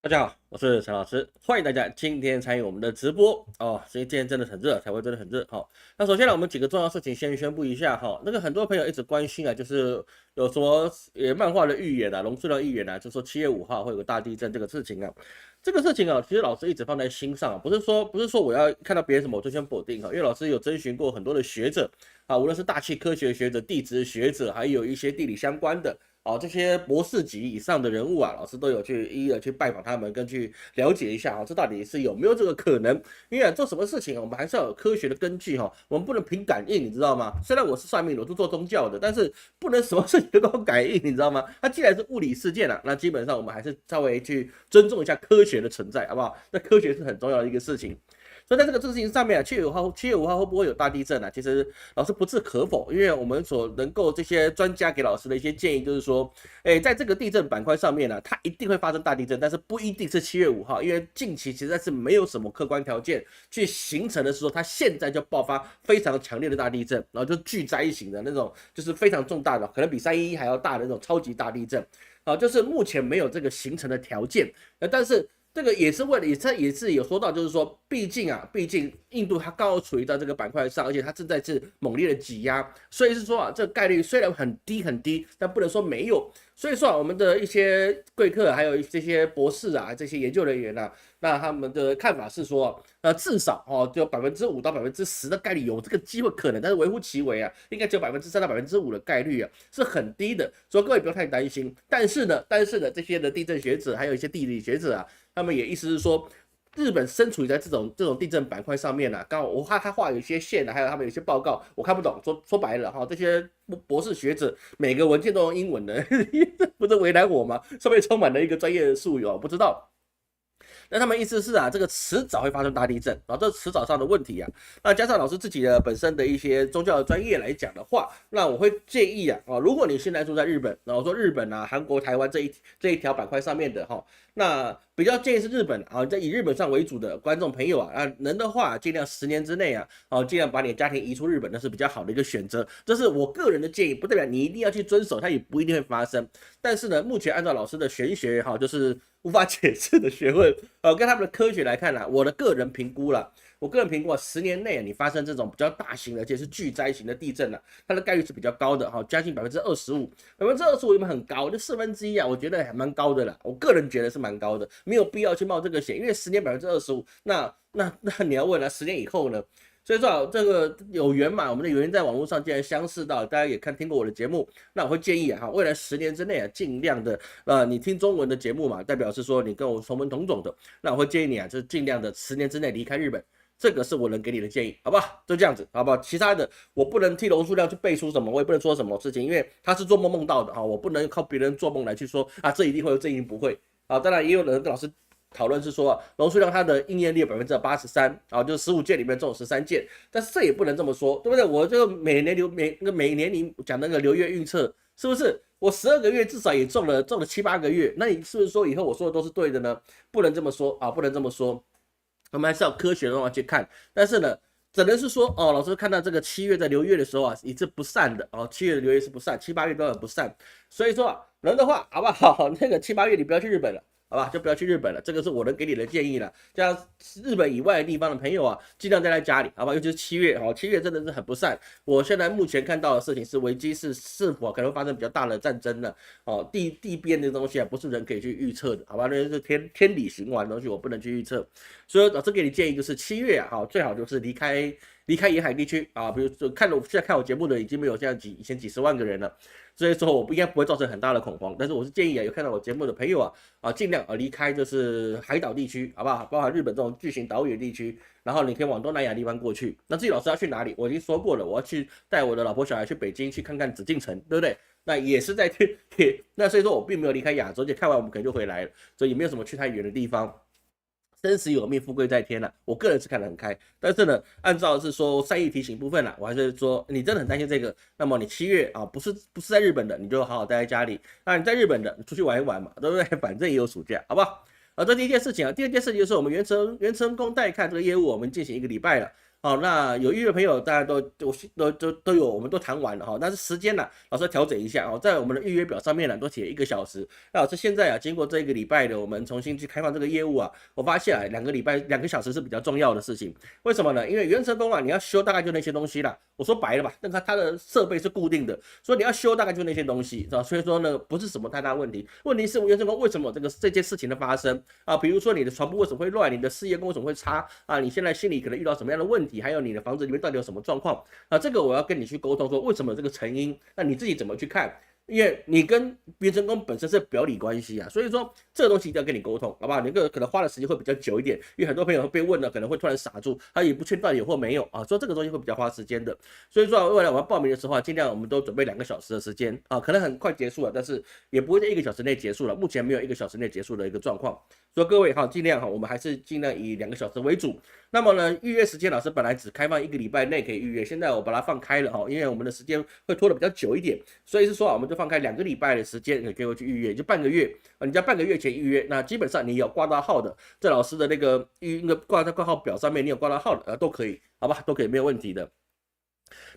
大家好，我是陈老师，欢迎大家今天参与我们的直播哦。所以今天真的很热，台湾真的很热。好，那首先呢，我们几个重要事情先宣布一下哈。那个很多朋友一直关心啊，就是有什么漫画的预言啊，龙叔的预言啊，就说7月5号会有个大地震这个事情啊。这个事情啊，其实老师一直放在心上啊，不是说我要看到别人什么我就先否定哈，因为老师有征询过很多的学者啊，无论是大气科学学者、地质学者，还有一些地理相关的。这些博士级以上的人物啊，老师都有去一一的去拜访他们，跟去了解一下这到底是有没有这个可能？因为做什么事情我们还是要有科学的根据我们不能凭感应，你知道吗？虽然我是算命的，我是做宗教的，但是不能什么事情都靠感应，你知道吗？它既然是物理事件那基本上我们还是稍微去尊重一下科学的存在，好不好？那科学是很重要的一个事情。所以在这个事情上面7月5号会不会有大地震其实老师不置可否，因为我们所能够这些专家给老师的一些建议就是说，在这个地震板块上面它一定会发生大地震，但是不一定是7月5号，因为近期实在是没有什么客观条件去形成的时候，它现在就爆发非常强烈的大地震，然后就巨灾型的那种，就是非常重大的，可能比311还要大的那种超级大地震就是目前没有这个形成的条件，但是。这个也是为了，也是有说到，就是说，毕竟印度它刚好处于在这个板块上，而且它正在是猛烈的挤压，所以是说这个概率虽然很低很低，但不能说没有。所以说我们的一些贵客，还有这些博士这些研究人员那他们的看法是说，至少就5%到10%的概率有这个机会可能，但是微乎其微应该只有3%到5%的概率是很低的，所以各位不要太担心。但是呢，这些的地震学者，还有一些地理学者他们也意思是说，日本身处在这种地震板块上面刚好我看他画有一些线还有他们有一些报告，我看不懂。说白了这些博士学者每个文件都用英文的，不是为难我吗？上面充满了一个专业的术语不知道。那他们意思是这个迟早会发生大地震这迟早上的问题那加上老师自己的本身的一些宗教的专业来讲的话，那我会建议如果你现在住在日本，然后说日本韩国、台湾这一条板块上面的那比较建议是日本在以日本上为主的观众朋友能的话尽量10年之内尽量把你的家庭移出日本，那是比较好的一个选择。这是我个人的建议，不代表你一定要去遵守，它也不一定会发生。但是呢，目前按照老师的玄学就是无法解释的学问跟他们的科学来看我的个人评估10年内你发生这种比较大型的，而且是巨灾型的地震它的概率是比较高的将近25%，25%有没有很高？就1/4我觉得还蛮高的啦。我个人觉得是蛮高的，没有必要去冒这个险，因为10年25%，那你要问10年以后呢？所以说这个有缘嘛，我们的有缘在网络上竟然相识到，大家也听过我的节目，那我会建议未来10年之内尽量的你听中文的节目嘛，代表是说你跟我同文同种的，那我会建议你就是尽量的10年之内离开日本。这个是我能给你的建议，好不好？就这样子，好不好？其他的我不能替龙数量去背书什么，我也不能说什么事情，因为他是做梦到的我不能靠别人做梦来去说这一定会，这一定不会当然也有人跟老师讨论是说龙数量它的应验率83%就是15件里面中13件，但是这也不能这么说，对不对？我这个每年你讲那个流月预测，是不是？我12个月至少也中了7、8个月，那你是不是说以后我说的都是对的呢？不能这么说不能这么说。我们还是要科学的方法去看，但是呢，只能是说老师看到这个7月的流月的时候也是不善的7月的流月是不善，7、8月都很不善，所以说人的话，好不好？那个7、8月你不要去日本了。好吧，就不要去日本了，这个是我能给你的建议了。像日本以外的地方的朋友尽量待在家里，好吧？尤其是7月7月真的是很不善。我现在目前看到的事情是，危机是否可能发生比较大的战争呢？地边的东西不是人可以去预测的，好吧？那是天理循环的东西，我不能去预测。所以老师给你建议就是7月最好就是离开沿海地区比如说现在看我节目的已经没有像以前几十万个人了。所以说我应该不会造成很大的恐慌，但是我是建议有看到我节目的朋友尽量离开就是海岛地区，好不好？包含日本这种巨型岛屿地区，然后你可以往东南亚地方过去。那至于老师要去哪里，我已经说过了，我要去带我的老婆小孩去北京去看看紫禁城，对不对？那也是在那所以说我并没有离开亚洲，而且看完我们可能就回来了，所以也没有什么去太远的地方。生死有命，富贵在天我个人是看得很开，但是呢，按照是说善意提醒部分我还是说你真的很担心这个，那么你7月不是在日本的，你就好好待在家里；那你在日本的，你出去玩一玩嘛，对不对？反正也有暑假，好不好？这第一件事情第二件事情就是我们元成功带看这个业务，我们进行1个礼拜了好，那有预约的朋友，大家都有，我们都谈完了哈。但是时间呢，老师调整一下哦，在我们的预约表上面呢，都写1个小时。那老师现在啊，经过这个礼拜的我们重新去开放这个业务啊，我发现啊，2个小时是比较重要的事情。为什么呢？因为原成功啊，你要修大概就那些东西啦。我说白了吧，那它的设备是固定的，所以你要修大概就那些东西，是吧？所以说呢，不是什么太大问题。问题是原成功为什么这件事情的发生啊？比如说你的床铺为什么会乱，你的事业宫为什么会差啊？你现在心里可能遇到什么样的问题？还有你的房子里面到底有什么状况啊？这个我要跟你去沟通，说为什么这个成因，那你自己怎么去看？因为你跟原成功本身是表里关系啊，所以说这个东西一定要跟你沟通，好不好？你可能花的时间会比较久一点，因为很多朋友被问了，可能会突然傻住，他也不确定到底有或没有啊，所以这个东西会比较花时间的。所以说未来我们报名的时候啊，尽量我们都准备2个小时的时间啊，可能很快结束了，但是也不会在1个小时内结束了，目前没有1个小时内结束的一个状况。所以各位哈，尽量哈，我们还是尽量以2个小时为主。那么呢，预约时间老师本来只开放1个礼拜内可以预约，现在我把它放开了哈，因为我们的时间会拖得比较久一点，所以是说我们就放开2个礼拜的时间给我去预约，就半个月啊，你在半个月前预约，那基本上你有挂到号的，在老师的那个挂在挂号表上面你有挂到号的都可以，好吧，都可以没有问题的。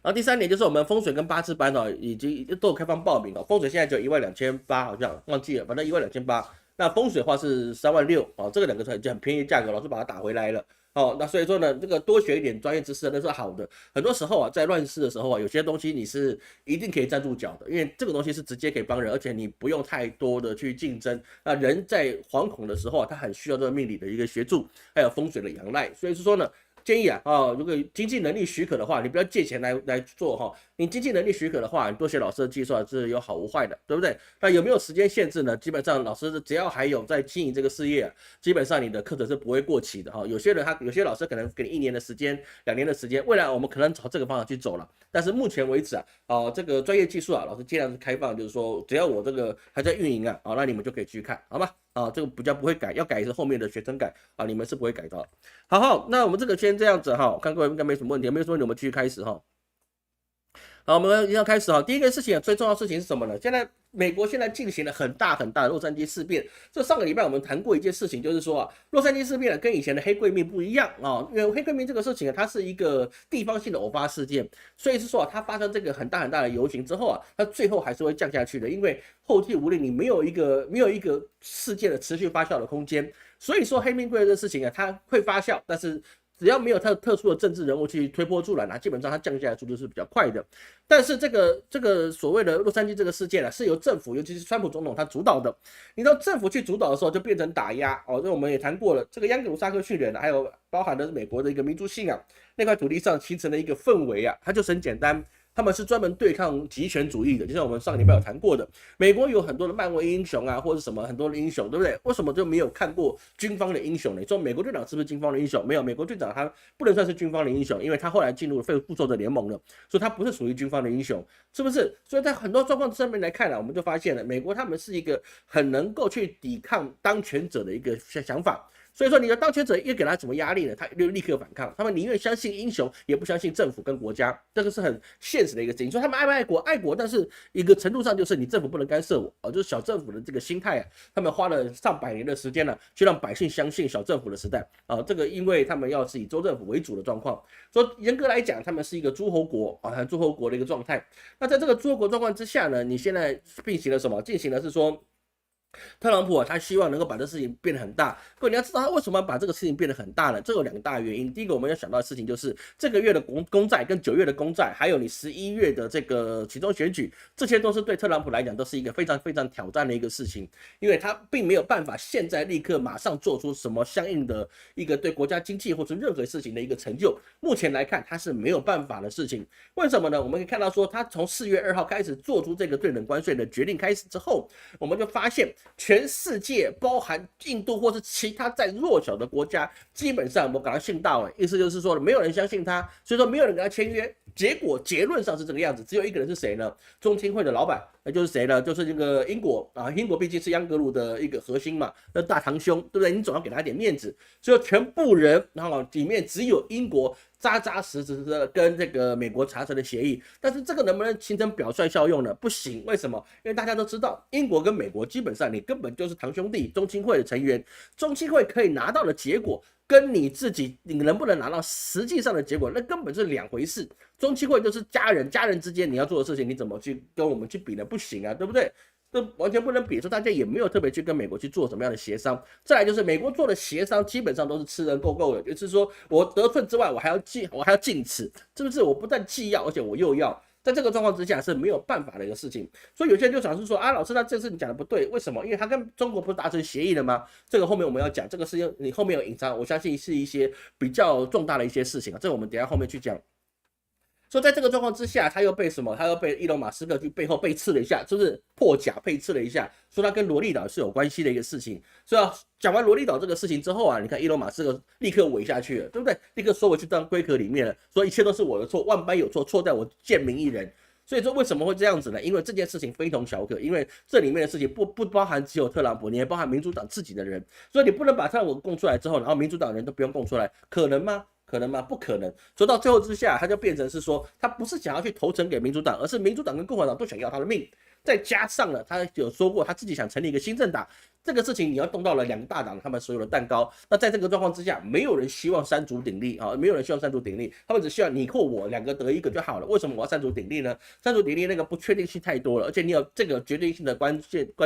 然后第3点就是我们风水跟八字班哦，已经都有开放报名了。风水现在就12800，好像忘记了，反正12800。那风水的话是36000哦，这个2个就很便宜的价格，老师把它打回来了。哦，那所以说呢，这个多学一点专业知识那是好的。很多时候啊，在乱世的时候啊，有些东西你是一定可以站住脚的，因为这个东西是直接可以帮人，而且你不用太多的去竞争。那人在惶恐的时候啊，他很需要这个命理的一个协助，还有风水的仰赖。所以说呢，建议啊，如果经济能力许可的话，你不要借钱来做哈。你经济能力许可的话，你多学老师的计算是有好无坏的，对不对？那有没有时间限制呢？基本上老师只要还有在经营这个事业啊，基本上你的课程是不会过期的哈。有些有些老师可能给你1年的时间、2年的时间，未来我们可能朝这个方向去走了。但是目前为止啊，这个专业技术啊，老师尽量是开放，就是说只要我这个还在运营啊，那你们就可以去看，好吗？这个比较不会改，要改是后面的学生改啊，你们是不会改到。好，那我们这个先这样子哈，看各位应该没什么问题，没有什么问题，我们继续开始哈。好，我们一样开始哈。第一个事情最重要的事情是什么呢？现在美国现在进行了很大的洛杉矶事变。这上个礼拜我们谈过一件事情，就是说洛杉矶事变跟以前的黑贵命不一样啊，因为黑贵命这个事情它是一个地方性的偶发事件，所以是说它发生这个很大的游行之后它最后还是会降下去的，因为后继无力，你没有一个事件的持续发酵的空间，所以说黑命贵这个事情它会发酵，但是只要没有特殊的政治人物去推波助澜基本上它降下来的速度是比较快的。但是这个所谓的洛杉矶这个事件是由政府，尤其是川普总统他主导的。你到政府去主导的时候，就变成打压这我们也谈过了。这个央格鲁萨克逊人还有包含的是美国的一个民族信仰，那块土地上形成了一个氛围它就是很简单。他们是专门对抗极权主义的，就像我们上个礼拜有谈过的，美国有很多的漫威英雄或者什么很多的英雄，对不对？为什么就没有看过军方的英雄呢？你说美国队长是不是军方的英雄？没有，美国队长他不能算是军方的英雄，因为他后来进入了复仇者联盟了，所以他不是属于军方的英雄，是不是？所以在很多状况上面来看我们就发现了，美国他们是一个很能够去抵抗当权者的一个想法。所以说，你的当权者又给他什么压力呢？他就立刻反抗。他们宁愿相信英雄，也不相信政府跟国家。这个是很现实的一个事情。你说他们爱不爱国？爱国，但是一个程度上就是你政府不能干涉我就是小政府的这个心态他们花了上百年的时间去让百姓相信小政府的时代这个因为他们要是以州政府为主的状况，所以严格来讲，他们是一个诸侯国诸侯国的一个状态。那在这个诸侯国状况之下呢，你现在进行了什么？进行的是说，特朗普他希望能够把这事情变得很大。不过你要知道他为什么要把这个事情变得很大呢？这有2个大原因。第一个我们要想到的事情就是这个月的公债跟9月的公债，还有你11月的这个其中选举，这些都是对特朗普来讲都是一个非常挑战的一个事情，因为他并没有办法现在立刻马上做出什么相应的一个对国家经济或者任何事情的一个成就。目前来看他是没有办法的事情。为什么呢？我们可以看到说他从4月2号开始做出这个对等关税的决定开始之后，我们就发现全世界包含印度或是其他再弱小的国家，基本上我们给他信到意思就是说没有人相信他，所以说没有人跟他签约。结论上是这个样子，只有一个人是谁呢？中青会的老板那就是谁呢？就是这个英国啊，英国毕竟是央格鲁的一个核心嘛，那大堂兄，对不对？你总要给他一点面子，所以全部人，然后里面只有英国扎扎实实的跟这个美国达成了协议，但是这个能不能形成表率效用呢？不行，为什么？因为大家都知道，英国跟美国基本上你根本就是堂兄弟，中青会的成员，中青会可以拿到的结果。跟你自己你能不能拿到实际上的结果，那根本是两回事。中期会就是家人，家人之间你要做的事情，你怎么去跟我们去比呢？不行啊，对不对？这完全不能比，说大家也没有特别去跟美国去做什么样的协商。再来就是美国做的协商，基本上都是吃人够够的，就是说我得寸之外，我还要进尺，是不是？我不但既要，而且我又要。在这个状况之下是没有办法的一个事情，所以有些人就想是说啊，老师，那这次你讲的不对，为什么？因为他跟中国不是达成协议了吗？这个后面我们要讲，这个是你后面有隐藏，我相信是一些比较重大的一些事情啊，这个我们等一下后面去讲。所以在这个状况之下，他又被什么？他又被伊隆马斯克去背后背刺了一下，就是破甲背刺了一下，说他跟罗利岛是有关系的一个事情。所以讲完罗利岛这个事情之后啊，你看伊隆马斯克立刻尾下去了，对不对？立刻缩回去当龟壳里面了，说一切都是我的错，万般有错，错在我贱民一人。所以说为什么会这样子呢？因为这件事情非同小可，因为这里面的事情不包含只有特朗普，你也包含民主党自己的人，所以你不能把特朗普供出来之后，然后民主党人都不用供出来，可能吗？可能吗？不可能。所以到最后之下，他就变成是说，他不是想要去投诚给民主党，而是民主党跟共和党都想要他的命。再加上了，他有说过他自己想成立一个新政党，这个事情你要动到了两个大党他们所有的蛋糕。那在这个状况之下，没有人希望三足鼎立啊，没有人希望三足鼎立，他们只希望你或我两个得一个就好了。为什么我要三足鼎立呢？三足鼎立那个不确定性太多了，而且你有这个决定性的关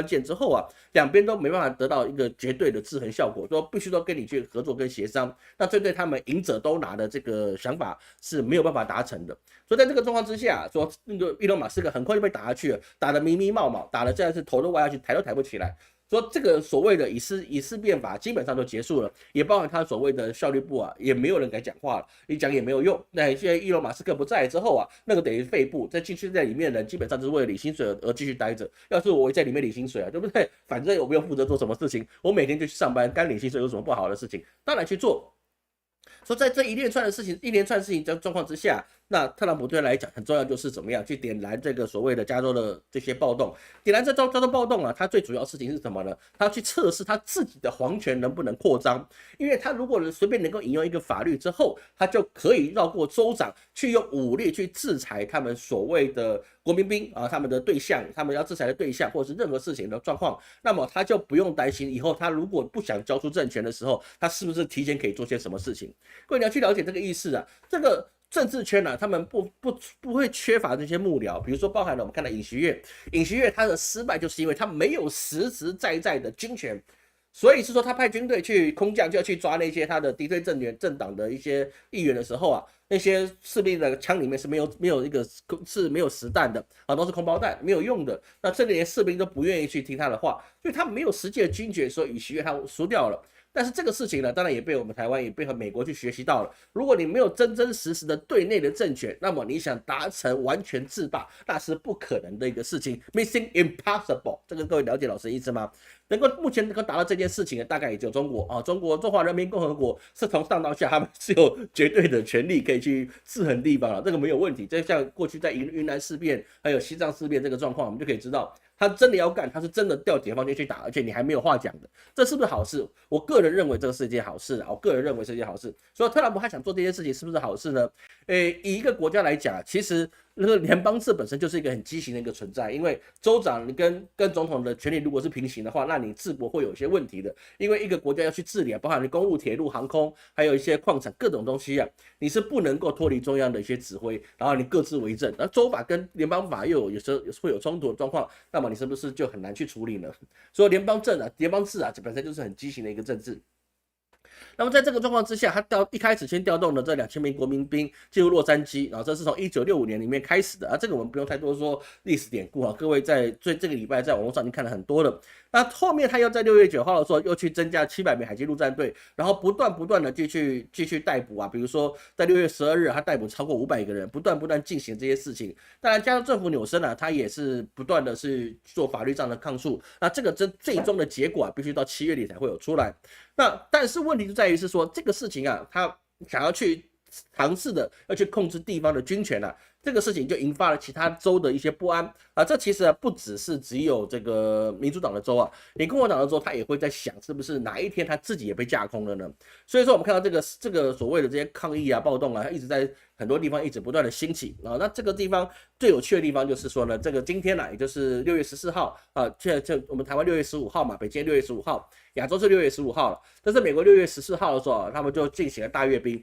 键之后啊，两边都没办法得到一个绝对的制衡效果，说必须都跟你去合作跟协商，那这对他们赢者都拿的这个想法是没有办法达成的。所以在这个状况之下，说那个伊隆马斯克很快就被打下去了，打得迷迷冒冒，打得这样是头都歪下去，抬都抬不起来。说这个所谓的以斯变法基本上都结束了，也包含他所谓的效率部啊，也没有人敢讲话了，你讲也没有用。那现在伊隆马斯克不在之后啊，那个等于废部，再进去在里面的人基本上就是为了领薪水而继续待着。要是我在里面领薪水啊，对不对？反正我不用负责做什么事情，我每天就去上班，干领薪水有什么不好的事情？当然去做。说在这一连串的事情的状况之下，那特朗普对他来讲很重要，就是怎么样去点燃这个所谓的加州的这些暴动。点燃这加州暴动啊，他最主要事情是什么呢？他要去测试他自己的皇权能不能扩张，因为他如果随便能够引用一个法律之后，他就可以绕过州长，去用武力去制裁他们所谓的国民兵啊，他们的对象，他们要制裁的对象，或者是任何事情的状况，那么他就不用担心以后他如果不想交出政权的时候，他是不是提前可以做些什么事情。各位你要去了解这个意思啊，这个政治圈啊，他们不会缺乏这些幕僚，比如说包含了我们看到尹锡悦他的失败就是因为他没有实实在在的军权。所以是说，他派军队去空降，就要去抓那些他的敌对政党的一些议员的时候啊，那些士兵的枪里面是没有一个是没有实弹的啊，都是空包弹，没有用的。那这里连士兵都不愿意去听他的话，因为他没有实际的军权，所以尹锡悦他输掉了。但是这个事情呢，当然也被我们台湾也被美国去学习到了。如果你没有真真实实的对内的政权，那么你想达成完全制霸，那是不可能的一个事情 ，Mission Impossible。这个各位了解老师的意思吗？目前能够达到这件事情的，大概也只有中国啊，中华人民共和国是从上到下，他们是有绝对的权利可以去制衡地方了，这个没有问题。就像过去在云南事变还有西藏事变这个状况，我们就可以知道。他真的要干，他是真的调解放军去打，而且你还没有话讲的，这是不是好事？我个人认为这个是一件好事啊，我个人认为是一件好事。所以特朗普他想做这件事情是不是好事呢？以一个国家来讲，其实那个联邦制本身就是一个很畸形的一个存在，因为州长跟总统的权力如果是平行的话，那你治国会有一些问题的。因为一个国家要去治理啊，包含你公路、铁路、航空，还有一些矿产各种东西啊，你是不能够脱离中央的一些指挥，然后你各自为政。而州法跟联邦法又有时候会有冲突的状况，那么你是不是就很难去处理呢？所以联邦制啊，本身就是很畸形的一个政治。那么在这个状况之下，他一开始先调动了这2000名国民兵进入洛杉矶，然后这是从1965年里面开始的啊，这个我们不用太多说历史典故啊，各位在这个礼拜在网络上已经看了很多了。那后面他又在6月9号的时候又去增加700名海军陆战队，然后不断的继续逮捕啊，比如说在6月12日他逮捕超过500个人，不断进行这些事情。当然加上政府扭身啊，他也是不断的是做法律上的抗诉，那这个最终的结果啊，必须到7月底才会有出来。那但是问题就在于是说这个事情啊，他想要去尝试的要去控制地方的军权啊，这个事情就引发了其他州的一些不安啊。这其实不只有这个民主党的州啊，你共和党的州他也会在想，是不是哪一天他自己也被架空了呢？所以说我们看到这个所谓的这些抗议啊、暴动啊，它一直在很多地方一直不断的兴起啊。那这个地方最有趣的地方就是说呢，这个今天呢，也就是6月14号啊，这我们台湾6月15号嘛，北京6月15号。亚洲是6月15号了，但是美国6月14号的时候，他们就进行了大阅兵。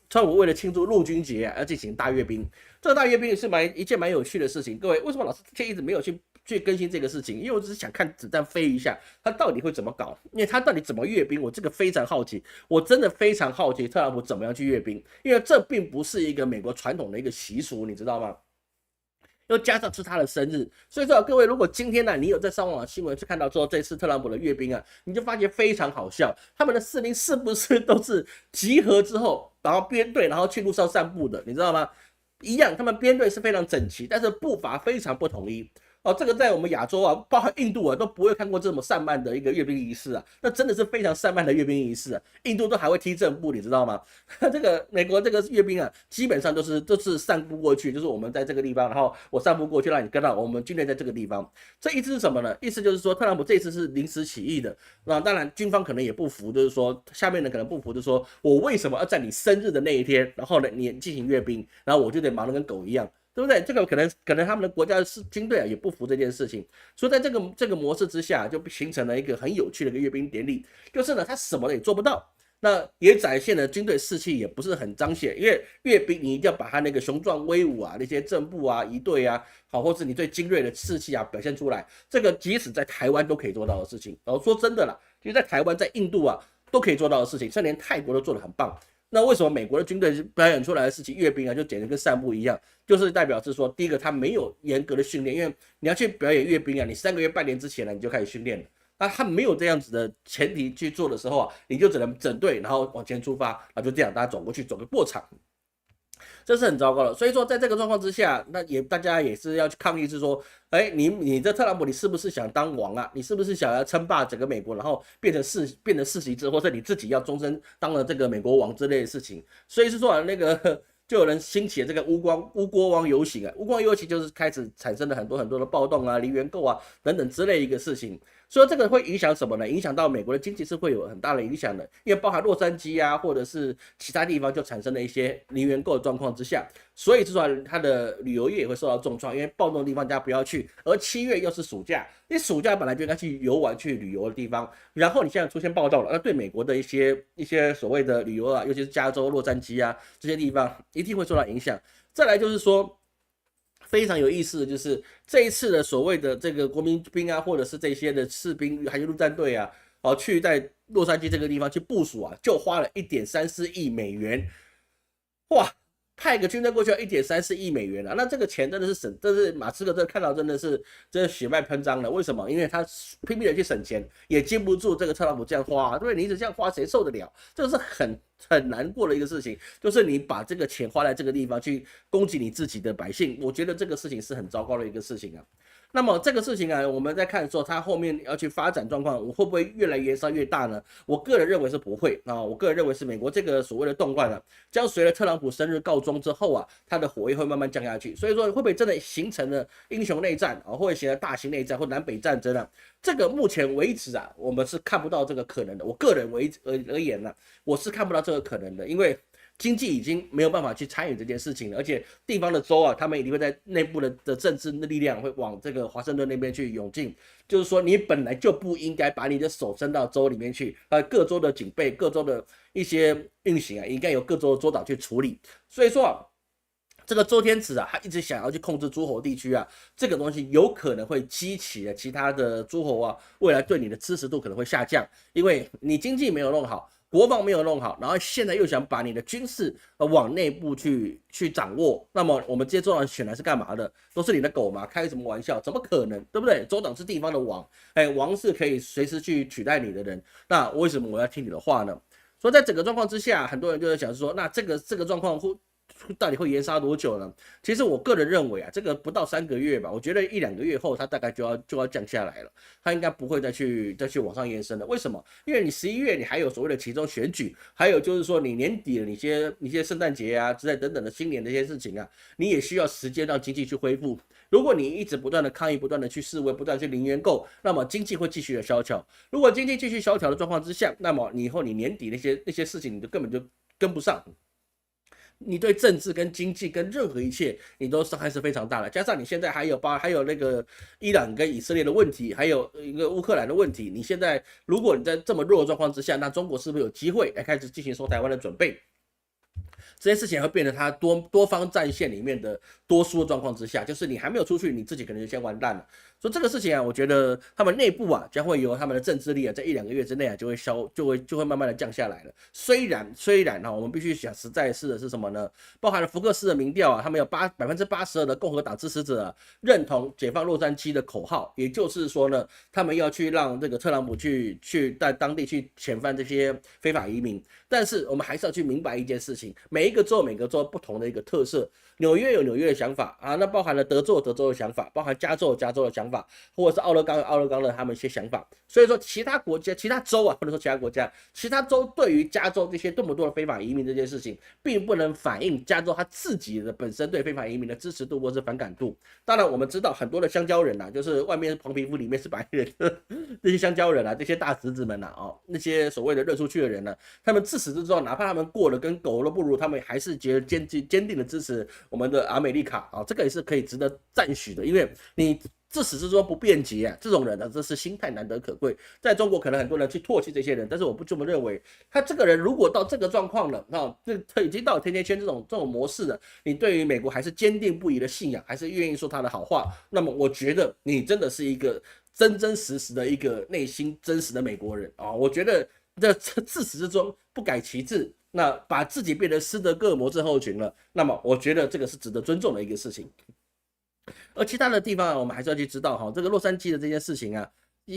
川普为了庆祝陆军节而进行大阅兵。这个大阅兵也是一件蛮有趣的事情。各位，为什么老师之前一直没有去更新这个事情？因为我只是想看子弹飞一下，他到底会怎么搞？因为他到底怎么阅兵，我这个非常好奇，我真的非常好奇特朗普怎么样去阅兵，因为这并不是一个美国传统的一个习俗，你知道吗？又加上是他的生日，所以说各位，如果今天呢，你有在上网新闻去看到说这次特朗普的阅兵啊，你就发觉非常好笑，他们的士兵是不是都是集合之后，然后编队，然后去路上散步的，你知道吗？一样，他们编队是非常整齐，但是步伐非常不统一。哦，这个在我们亚洲啊，包含印度啊，都不会看过这么散漫的一个阅兵仪式啊，那真的是非常散漫的阅兵仪式啊。印度都还会踢正步，你知道吗？这个美国这个阅兵啊，基本上都是散步过去，就是我们在这个地方，然后我散步过去，让你看到我们军队在这个地方。这意思是什么呢？意思就是说，特朗普这一次是临时起意的，那当然军方可能也不服，就是说下面的可能不服，就是说我为什么要在你生日的那一天，然后呢你进行阅兵，然后我就得忙得跟狗一样。对不对？这个可能他们的国家军队啊也不服这件事情，所以在这个模式之下，就形成了一个很有趣的一个阅兵典礼，就是呢他什么也做不到，那也展现了军队士气也不是很彰显，因为阅兵你一定要把他那个雄壮威武啊、那些正步啊、仪队啊，好，或是你最精锐的士气啊表现出来，这个即使在台湾都可以做到的事情。然后说真的啦，其实在台湾、在印度啊都可以做到的事情，甚至连泰国都做得很棒。那为什么美国的军队表演出来的事情阅兵啊，就简直跟散步一样？就是代表是说，第一个他没有严格的训练，因为你要去表演阅兵啊，你3个月、半年之前呢你就开始训练了。那他没有这样子的前提去做的时候啊，你就只能整队，然后往前出发，然后就这样大家走过去，走个过场。这是很糟糕的。所以说，在这个状况之下，那大家也是要去抗议，是说，哎，你这特朗普，你是不是想当王啊？你是不是想要称霸整个美国，然后变成世袭制，或者你自己要终身当了这个美国王之类的事情？所以是说那个。就有人兴起了这个乌国王游行啊，乌国王游行就是开始产生了很多的暴动啊、零元购啊等等之类一个事情。所以这个会影响什么呢？影响到美国的经济是会有很大的影响的，因为包含洛杉矶啊，或者是其他地方就产生了一些零元购的状况之下，所以这算它的旅游业也会受到重创，因为暴动的地方大家不要去，而7月又是暑假，你暑假本来就应该去游玩、去旅游的地方，然后你现在出现暴动了，那对美国的一些所谓的旅游啊，尤其是加州、洛杉矶啊这些地方，一定会受到影响。再来就是说。非常有意思的就是这一次的所谓的这个国民兵啊，或者是这些的士兵，还有陆战队啊，去在洛杉矶这个地方去部署啊，就花了1.34亿美元，哇！派个军队过去要1.34亿美元啊，那这个钱真的是这是马斯克这看到真的是血脉喷张了。为什么？因为他拼命的去省钱，也经不住这个特朗普这样花，对，你一直这样花，谁受得了？这个是很难过的一个事情，就是你把这个钱花在这个地方去攻击你自己的百姓，我觉得这个事情是很糟糕的一个事情啊。那么这个事情啊，我们在看说它后面要去发展状况，我会不会越来越烧越大呢？我个人认为是不会啊，我个人认为是美国这个所谓的动乱啊，将随着特朗普生日告终之后啊，它的火焰会慢慢降下去。所以说会不会真的形成了英雄内战啊，或者形成大型内战或南北战争啊？这个目前为止啊，我们是看不到这个可能的。我个人而言呢，我是看不到这个可能的，因为。经济已经没有办法去参与这件事情了，而且地方的州啊，他们一定会在内部的政治的力量会往这个华盛顿那边去涌进，就是说你本来就不应该把你的手伸到州里面去，各州的警备、各州的一些运行啊，应该由各州的州长去处理。所以说啊，这个周天子啊，他一直想要去控制诸侯地区啊，这个东西有可能会激起了其他的诸侯啊，未来对你的支持度可能会下降，因为你经济没有弄好。国防没有弄好，然后现在又想把你的军事往内部去掌握，那么我们这些州长选来是干嘛的？都是你的狗嘛？开什么玩笑？怎么可能？对不对？州长是地方的王，王是可以随时去取代你的人，那为什么我要听你的话呢？所以在整个状况之下，很多人就在想说，那这个状况到底会延烧多久呢？其实我个人认为啊，这个不到3个月吧，我觉得1、2个月后它大概就要降下来了，它应该不会再去往上延伸了。为什么？因为你11月你还有所谓的期中选举，还有就是说你年底了，你些圣诞节啊之类等等的新年的一些事情啊，你也需要时间让经济去恢复。如果你一直不断的抗议，不断的去示威，不断地去零元购，那么经济会继续的萧条。如果经济继续萧条的状况之下，那么你以后你年底那些事情你就根本就跟不上。你对政治跟经济跟任何一切，你都伤害是非常大的。加上你现在还有那个伊朗跟以色列的问题，还有一个乌克兰的问题。你现在如果你在这么弱的状况之下，那中国是不是有机会来开始进行收台湾的准备？这件事情会变成他多方战线里面的多输的状况之下，就是你还没有出去，你自己可能就先完蛋了。所以这个事情啊，我觉得他们内部啊将会由他们的政治力啊，在1、2个月之内啊就会慢慢的降下来了。虽然啊，我们必须想实在是的是什么呢？包含了福克斯的民调啊，他们有82%的共和党支持者啊认同解放洛杉矶的口号，也就是说呢，他们要去让这个特朗普去在当地去遣返这些非法移民。但是我们还是要去明白一件事情，每一个州不同的一个特色。纽约有纽约的想法啊，那包含了德州的想法，包含加州的想法，或者是奥勒冈的他们一些想法。所以说，其他州啊，或者说其他州对于加州这些这么多的非法移民这件事情，并不能反映加州他自己的本身对非法移民的支持度或是反感度。当然，我们知道很多的香蕉人啊，就是外面是黄皮肤，里面是白人的这些香蕉人啊，这些大侄子们啊，那些所谓的认出去的人呢，他们自始至终，哪怕他们过得跟狗都不如，他们还是觉得坚定的支持我们的阿美利卡啊，这个也是可以值得赞许的，因为你自始至终不辩解啊，这种人呢，这是心态难得可贵。在中国，可能很多人去唾弃这些人，但是我不这么认为。他这个人如果到这个状况了，他已经到甜甜圈这种模式了，你对于美国还是坚定不移的信仰，还是愿意说他的好话，那么我觉得你真的是一个真实的一个内心真实的美国人啊！我觉得这自始至终不改其志。那把自己变成斯德哥尔摩症候群了，那么我觉得这个是值得尊重的一个事情。而其他的地方我们还是要去知道哈，这个洛杉矶的这件事情啊，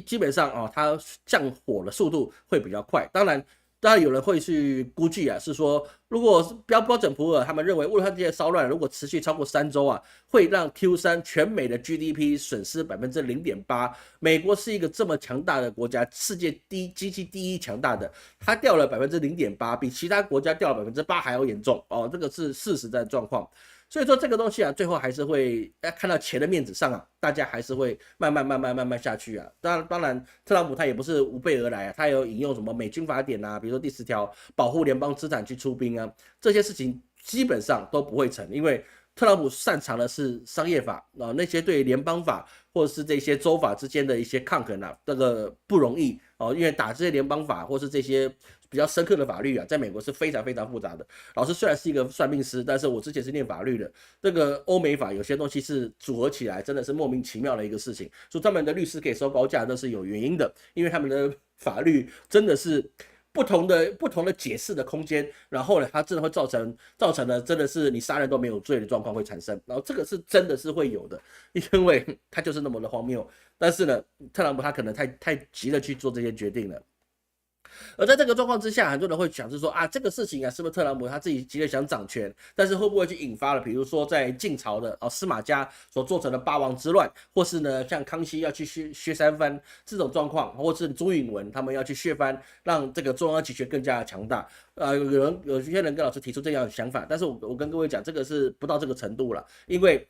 基本上它降火的速度会比较快。当然有人会去估计啊，是说如果标准普尔他们认为，洛杉矶的骚乱如果持续超过3周啊，会让 Q3 全美的 GDP 损失0.8%。美国是一个这么强大的国家，世界经济第一强大的，它掉了0.8%，比其他国家掉了8%还要严重哦，这个是事实的状况。所以说这个东西啊，最后还是会看到钱的面子上啊，大家还是会慢慢下去啊。当然，特朗普他也不是无备而来啊，他有引用什么美军法典啊，比如说第10条保护联邦资产去出兵啊，这些事情基本上都不会成，因为特朗普擅长的是商业法啊，那些对联邦法或者是这些州法之间的一些抗衡啊，这个不容易哦，因为打这些联邦法或是这些比较深刻的法律啊，在美国是非常复杂的。老师虽然是一个算命师，但是我之前是念法律的，这个欧美法有些东西是组合起来真的是莫名其妙的一个事情，所以他们的律师可以收高价，那是有原因的，因为他们的法律真的是不同的解释的空间，然后呢，它真的会造成了真的是你杀人都没有罪的状况会产生，然后这个是真的是会有的，因为它就是那么的荒谬。但是呢，特朗普他可能太急了去做这些决定了。而在这个状况之下，很多人会想是说啊，这个事情啊，是不是特朗普他自己急着想掌权？但是会不会去引发了，比如说在晋朝的司马家所做成的八王之乱，或是呢像康熙要去削三藩这种状况，或是朱允炆他们要去削藩，让这个中央集权更加的强大？有些人跟老师提出这样的想法，但是我跟各位讲，这个是不到这个程度了，因为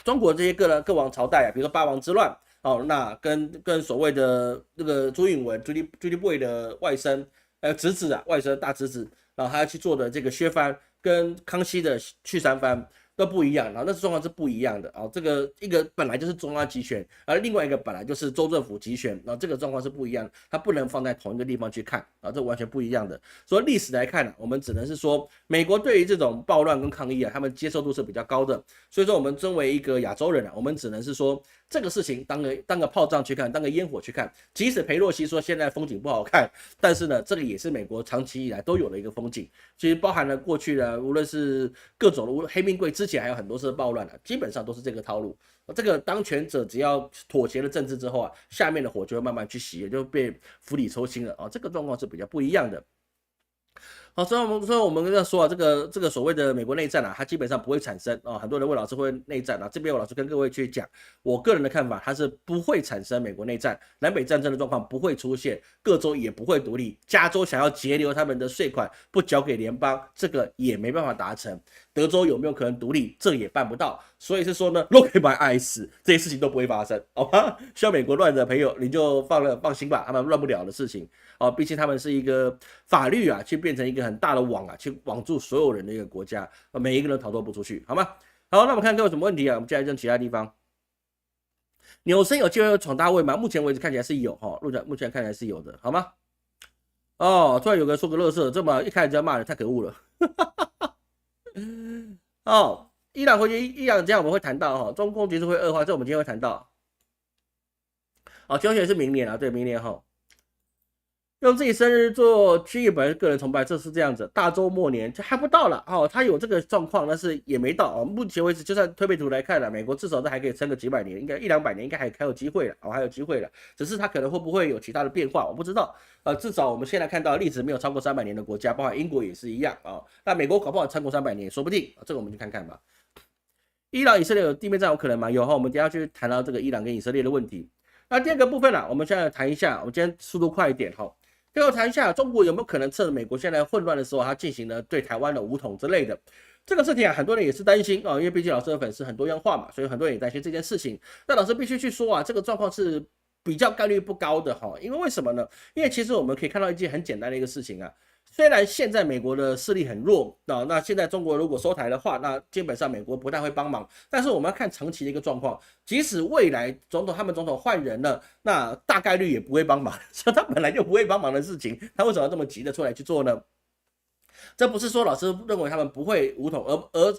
中国这些各王朝代啊，比如说八王之乱。那跟所谓的那个朱允炆朱利波的外甥，侄子啊，外甥大侄子，然后他要去做的这个削藩，跟康熙的去三藩都不一样，然后那状况是不一样的啊。这个一个本来就是中央集权，而另外一个本来就是州政府集权，然后这个状况是不一样的，它不能放在同一个地方去看啊，这完全不一样的。所以历史来看呢，我们只能是说，美国对于这种暴乱跟抗议啊，他们接受度是比较高的。所以说，我们身为一个亚洲人啊，我们只能是说。这个事情当个炮仗去看，当个烟火去看。即使裴洛西说现在风景不好看，但是呢，这个也是美国长期以来都有的一个风景。其实包含了过去的，无论是各种的黑命贵，之前还有很多次暴乱基本上都是这个套路。这个当权者只要妥协了政治之后啊，下面的火就会慢慢去熄，也就被釜底抽薪了啊。这个状况是比较不一样的。好，所以我们在说啊，这个所谓的美国内战啊，它基本上不会产生啊。很多人问老师会内战啊，这边我老师跟各位去讲，我个人的看法，它是不会产生美国内战，南北战争的状况不会出现，各州也不会独立，加州想要节流他们的税款不交给联邦，这个也没办法达成。德州有没有可能独立？这也办不到。所以是说呢 ，Look at my eyes，这些事情都不会发生，好吗？需要美国乱的朋友，你就放心吧，他们乱不了的事情。哦，毕竟他们是一个法律啊，去变成一个很大的网啊，去网住所有人的一个国家，每一个人逃脱不出去，好吗？好，那我们看各位有什么问题啊？我们接下来讲其他地方。纽森有机会闯大位吗？目前为止看起来是有哈，目前看起来是有的，好吗？哦，突然有个说个乐色，这么一开始就要骂人，太可恶了。哦，伊朗回去，伊朗这样我们会谈到哈，中共局势会恶化，这我们今天会谈到。哦，九选是明年啊，对，明年哈。用自己生日做区域本人个人崇拜，这是这样子。大周末年就还不到了哦，他有这个状况，但是也没到哦。目前为止，就算推背图来看了，美国至少都还可以撑个几百年，应该100-200年，应该还有机会了哦，还有机会了。只是他可能会不会有其他的变化，我不知道。至少我们现在看到历史没有超过300年的国家，包括英国也是一样啊、哦。那美国搞不好超过300年，说不定，这个我们去看看吧。伊朗、以色列有地面战有可能吗？有哈，我们等一下去谈到这个伊朗跟以色列的问题。那第二个部分呢、我们现在谈一下，我们今天速度快一点哈。最后谈一下，中国有没有可能趁美国现在混乱的时候，他进行了对台湾的武统之类的这个事情啊？很多人也是担心啊、因为毕竟老师的粉丝很多样化嘛，所以很多人也担心这件事情。那老师必须去说啊，这个状况是比较概率不高的哈，因为什么呢？因为其实我们可以看到一件很简单的一个事情啊。虽然现在美国的势力很弱啊，那现在中国如果收台的话，那基本上美国不但会帮忙，但是我们要看长期的一个状况，即使未来他们总统换人了，那大概率也不会帮忙，所以他本来就不会帮忙的事情，他为什么要这么急的出来去做呢？这不是说老师认为他们不会武统，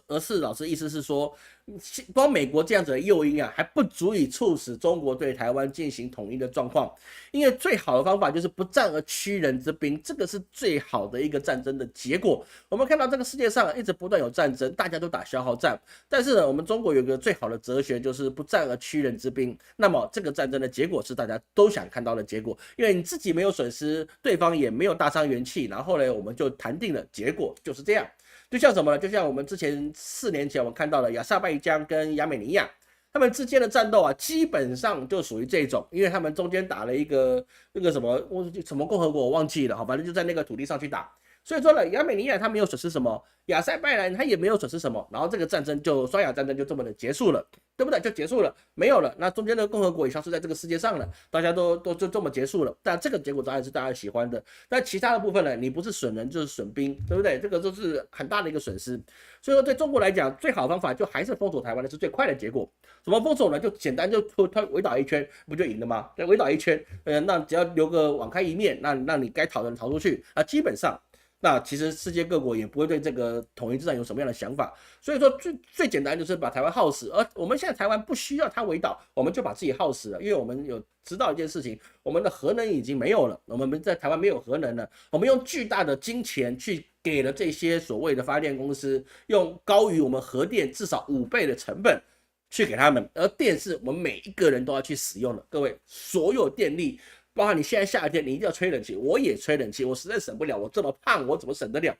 而是老师意思是说，光美国这样子的诱因啊，还不足以促使中国对台湾进行统一的状况。因为最好的方法就是不战而屈人之兵，这个是最好的一个战争的结果。我们看到这个世界上一直不断有战争，大家都打消耗战，但是呢，我们中国有个最好的哲学就是不战而屈人之兵。那么这个战争的结果是大家都想看到的结果，因为你自己没有损失，对方也没有大伤元气，然后呢，我们就谈定了，结果就是这样。就像什么呢？就像我们之前4年前我们看到的亚塞拜疆跟亚美尼亚。他们之间的战斗啊，基本上就属于这种，因为他们中间打了一个那个什么共和国，我忘记了，好，反正就在那个土地上去打。所以说呢，亚美尼亚他没有损失什么，亚塞拜然他也没有损失什么，然后这个战争就双亚战争就这么的结束了，对不对？就结束了，没有了。那中间的共和国也消失在这个世界上了，大家都就这么结束了。但这个结果当然是大家喜欢的。但其他的部分呢，你不是损人就是损兵，对不对？这个都是很大的一个损失。所以说对中国来讲，最好的方法就还是封锁台湾的是最快的结果。怎么封锁呢？就简单就他围岛一圈，不就赢了吗？围岛一圈，那只要留个网开一面，那你该逃的人逃出去啊，基本上。那其实世界各国也不会对这个统一之战有什么样的想法，所以说最简单就是把台湾耗死，而我们现在台湾不需要它围岛，我们就把自己耗死了，因为我们有知道一件事情，我们的核能已经没有了，我们在台湾没有核能了，我们用巨大的金钱去给了这些所谓的发电公司，用高于我们核电至少5倍的成本去给他们，而电是我们每一个人都要去使用的，各位，所有电力。包括你现在夏天，你一定要吹冷气，我也吹冷气，我实在省不了，我这么胖，我怎么省得了？